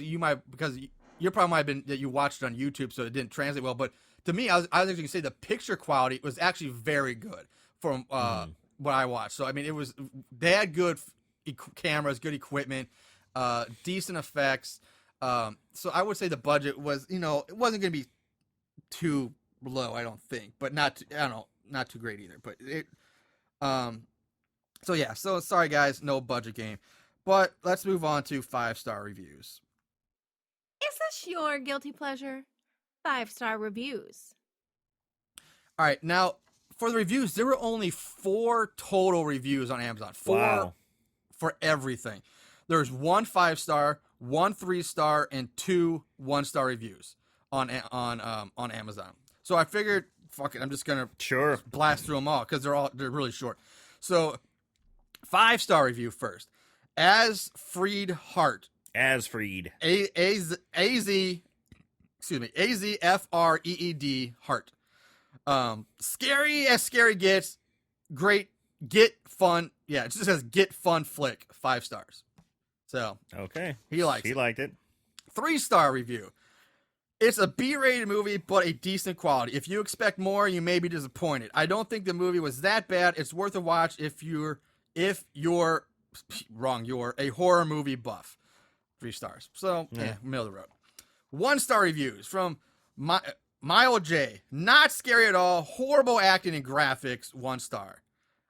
your problem might have been that you watched it on YouTube, so it didn't translate well. But to me, I was actually going to say the picture quality was actually very good from what I watched. So I mean, they had good cameras, good equipment, decent effects. So I would say the budget was, it wasn't going to be too low, I don't think, but not too great either. But so yeah, so sorry guys, no budget game. But let's move on to 5-star reviews. Is this your guilty pleasure? 5-star reviews. All right, now for the reviews, there were only 4 total reviews on Amazon. 4 Wow. for everything. There's 1 5-star, 1 3-star, and 2 1-star reviews on Amazon. So I figured, fuck it, I'm just gonna blast through them all because they're really short. So 5-star review first. As Freed Hart. As Freed. AZFREED Hart. Scary as scary gets. Great. Get fun. Yeah, it just says get fun flick. 5 stars. So Okay. he liked it. 3-star review. It's a B-rated movie, but a decent quality. If you expect more, you may be disappointed. I don't think the movie was that bad. It's worth a watch if you're a horror movie buff. 3 stars. So, middle of the road. 1-star reviews from Mile J. Not scary at all. Horrible acting and graphics. 1 star.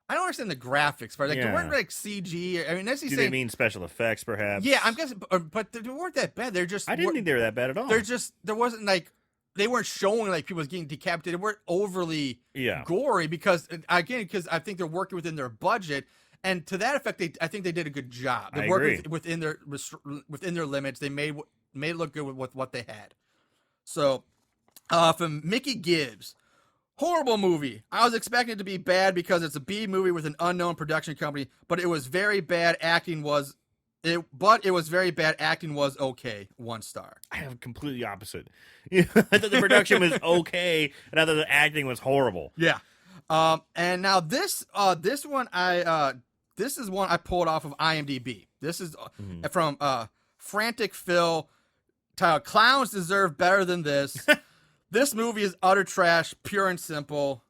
I don't understand the graphics part. Like, they weren't like CG. I mean, Do they mean special effects, perhaps? Yeah, I'm guessing, but they weren't that bad. They're just. I didn't think they were that bad at all. There wasn't like, they weren't showing like people getting decapitated. They weren't overly gory because I think they're working within their budget. And to that effect, I think they did a good job. They worked within their limits. They made it look good with what they had. So, from Mickey Gibbs, horrible movie. I was expecting it to be bad because it's a B movie with an unknown production company, but it was very bad. Acting was okay. 1 star. I have completely opposite. I thought the production was okay, and I thought the acting was horrible. Yeah. And now this one this is one I pulled off of IMDb. This is from Frantic Phil, titled "Clowns Deserve Better Than This." This movie is utter trash, pure and simple.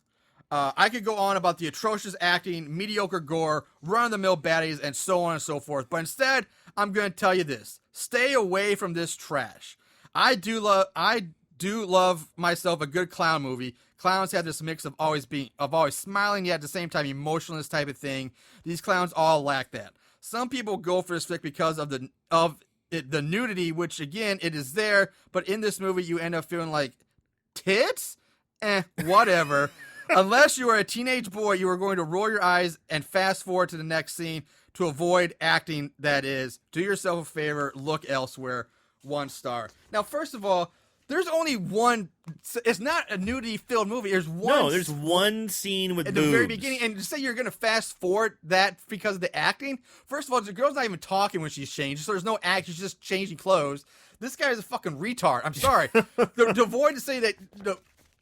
I could go on about the atrocious acting, mediocre gore, run-of-the-mill baddies, and so on and so forth. But instead, I'm going to tell you this: stay away from this trash. I do love myself a good clown movie. Clowns have this mix of always smiling, yet at the same time emotionless type of thing. These clowns all lack that. Some people go for this flick because of the nudity, which again, it is there, but in this movie you end up feeling like tits? Whatever. Unless you are a teenage boy, you are going to roll your eyes and fast forward to the next scene to avoid acting that is. Do yourself a favor, look elsewhere. 1 star. Now, first of all, there's only one. It's not a nudity-filled movie. There's one. No, there's one scene with at boobs. the very beginning, and to say you're gonna fast forward that because of the acting. First of all, the girl's not even talking when she's changed, so there's no act. She's just changing clothes. This guy is a fucking retard. I'm sorry. to avoid to say that.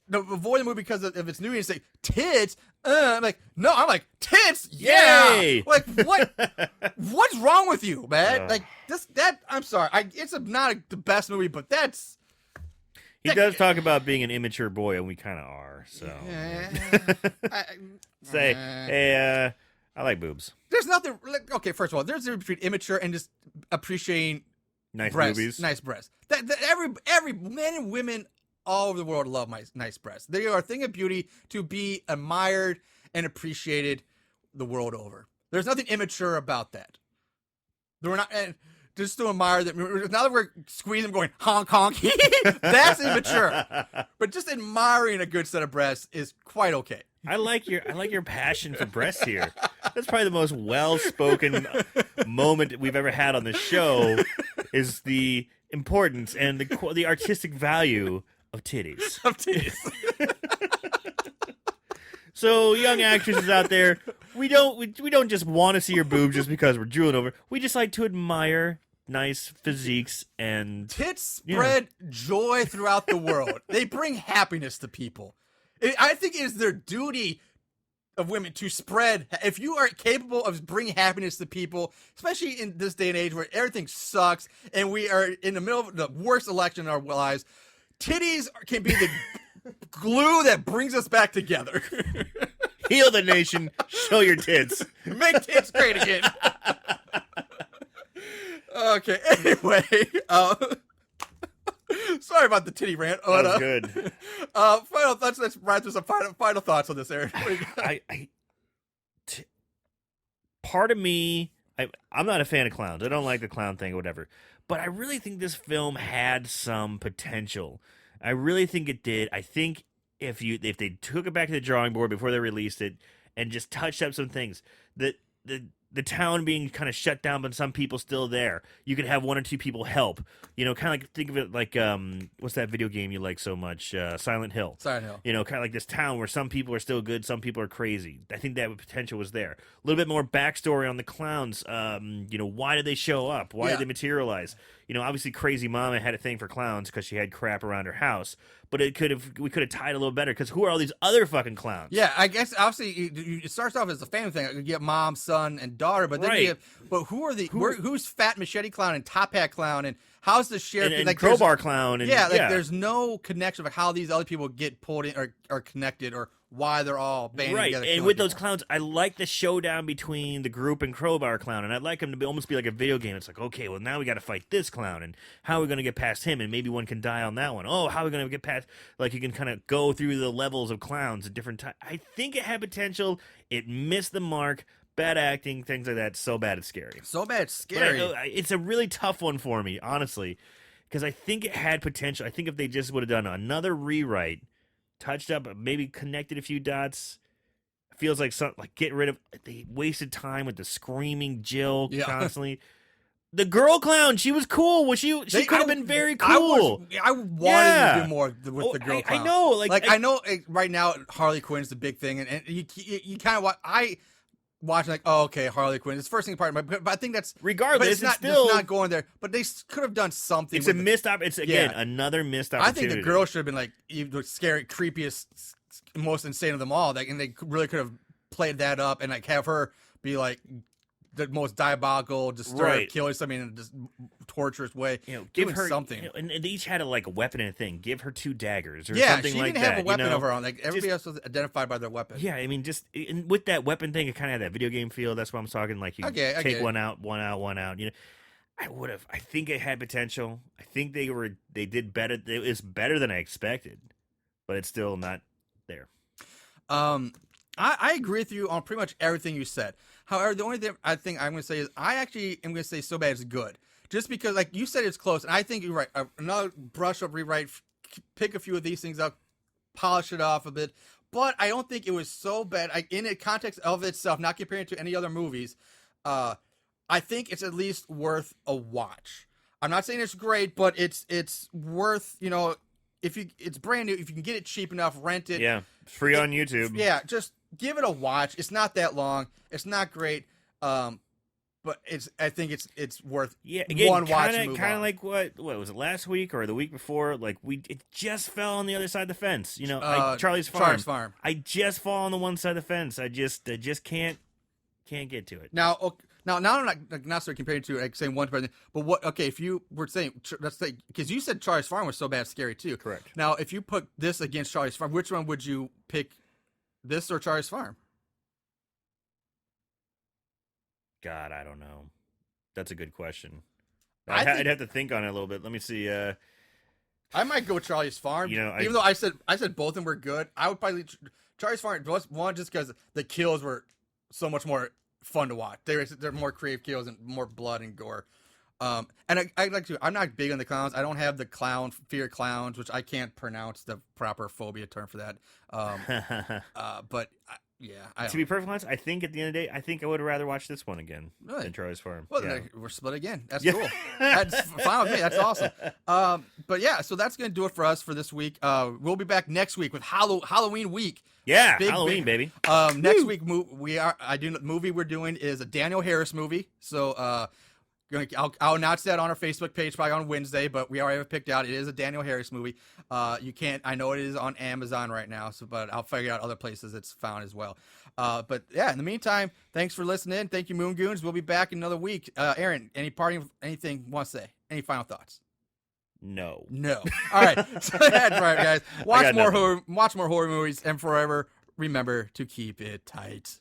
Avoid the movie because of its nudity and say tits. I'm like, no. I'm like tits. Yeah. Yay! Like what? What's wrong with you, man? Like that. I'm sorry. It's not the best movie, but that's. He does talk about being an immature boy, and we kind of are. So say, hey, I like boobs. There's nothing. Okay, first of all, there's a difference between immature and just appreciating Nice breasts, movies. nice breasts. That every men and women all over the world love nice breasts. They are a thing of beauty to be admired and appreciated the world over. There's nothing immature about that. We're not and just to admire that. Now that we're squeezing, going honk honk, that's immature. But just admiring a good set of breasts is quite okay. I like your passion for breasts here. That's probably the most well-spoken moment we've ever had on the show. Is the importance and the artistic value of titties. So, young actresses out there, we don't just want to see your boobs just because we're drooling over. We just like to admire nice physiques and tits spread joy throughout the world. They bring happiness to people. I think it is their duty of women to spread. If you are capable of bringing happiness to people, especially in this day and age where everything sucks and we are in the middle of the worst election in our lives, titties can be the glue that brings us back together. Heal the nation. Show your tits. Make tits great again. Okay. Anyway, sorry about the titty rant. That was good. Final thoughts. Let's run through some final thoughts on this, Aaron. Part of me, I'm not a fan of clowns. I don't like the clown thing or whatever. But I really think this film had some potential. I really think it did. I think if they took it back to the drawing board before they released it and just touched up some things, the town being kind of shut down, but some people still there. You could have one or two people help. You know, kind of like think of it like what's that video game you like so much? Silent Hill. Silent Hill. You know, kind of like this town where some people are still good, some people are crazy. I think that potential was there. A little bit more backstory on the clowns. You know, why did they show up? Why did they materialize? You know, obviously, Crazy Mama had a thing for clowns because she had crap around her house. But we could have tied a little better because who are all these other fucking clowns? Yeah, I guess obviously it starts off as a family thing. You get mom, son, and daughter, but then you get, but who are who's Fat Machete Clown and Top Hat Clown and how's the sheriff and like Crowbar Clown? And, there's no connection of how these other people get pulled in or are connected or why they're all banding together. And with those clowns, I like the showdown between the group and Crowbar Clown, and I'd like them to almost be like a video game. It's like, okay, well, now we got to fight this clown, and how are we going to get past him? And maybe one can die on that one. Oh, how are we going to get past? Like, you can kind of go through the levels of clowns at different times. I think it had potential. It missed the mark. Bad acting, things like that. So bad it's scary. So bad it's scary. It's a really tough one for me, honestly, because I think it had potential. I think if they just would have done another rewrite, touched up, maybe connected a few dots. Feels like something like get rid of. They wasted time with the screaming Jill constantly. The girl clown, she was cool. She could have been very cool. I wanted to do more with the girl clown. I know, I know right now Harley Quinn's the big thing, and you kind of watch. I watching like, oh, okay, Harley Quinn. It's the first thing part of my, but I think that's regardless. It's not going there. But they could have done something. It's a missed It's again another missed opportunity. I think the girl should have been like the scary, creepiest, most insane of them all. Like, and they really could have played that up and like have her be like the most diabolical, disturbed, killing somebody in a torturous way. You know, give her something. You know, and they each had a weapon and a thing. Give her 2 daggers or something like that. Yeah, she didn't have a weapon of her own. Like everybody else was identified by their weapon. Yeah, I mean, and with that weapon thing, it kind of had that video game feel. That's what I'm talking. Like you take one out. You know, I think it had potential. I think they did better. It was better than I expected, but it's still not there. I agree with you on pretty much everything you said. However, the only thing I think I'm going to say is I actually am going to say So Bad It's Good. Just because, like you said, it's close. And I think you're right. Another brush up, rewrite, pick a few of these things up, polish it off a bit. But I don't think it was so bad. In the context of itself, not comparing it to any other movies, I think it's at least worth a watch. I'm not saying it's great, but it's worth, it's brand new. If you can get it cheap enough, rent it. Yeah, it's free on YouTube. Yeah, just give it a watch. It's not that long. It's not great. But I think it's worth one watch. Kind of like what was it last week or the week before? Like it just fell on the other side of the fence. You know, Charlie's Farm. I just fall on the one side of the fence. I just can't get to it. Now I'm not sort of comparing to like saying one person, but what? Okay, if you were saying let's say because you said Charlie's Farm was so bad, scary too. Correct. Now, if you put this against Charlie's Farm, which one would you pick? This or Charlie's Farm? God, I don't know. That's a good question. I'd have to think on it a little bit. Let me see. I might go with Charlie's Farm. You know, even though I said both of them were good, I would probably Charlie's Farm. One just because the kills were so much more fun to watch. They're more creative kills and more blood and gore. And I like to. I'm not big on the clowns. I don't have the fear of clowns, which I can't pronounce the proper phobia term for that. But. To be perfectly honest, I think at the end of the day, I think I would rather watch this one again than Charlie's Farm. Well, we're split again. That's cool. That's fine with me. That's awesome. But yeah, so that's gonna do it for us for this week. We'll be back next week with Halloween week. Yeah, Halloween, baby. Next week the movie we're doing is a Daniel Harris movie. So I'll announce that on our Facebook page probably on Wednesday, but we already have picked out. It is a Daniel Harris movie. I know it is on Amazon right now, but I'll figure out other places it's found as well. But yeah, in the meantime, thanks for listening. Thank you, Moon Goons. We'll be back in another week. Aaron, anything you want to say? Any final thoughts? No. All right. So that's right, guys. Watch more horror movies, and forever remember to keep it tight.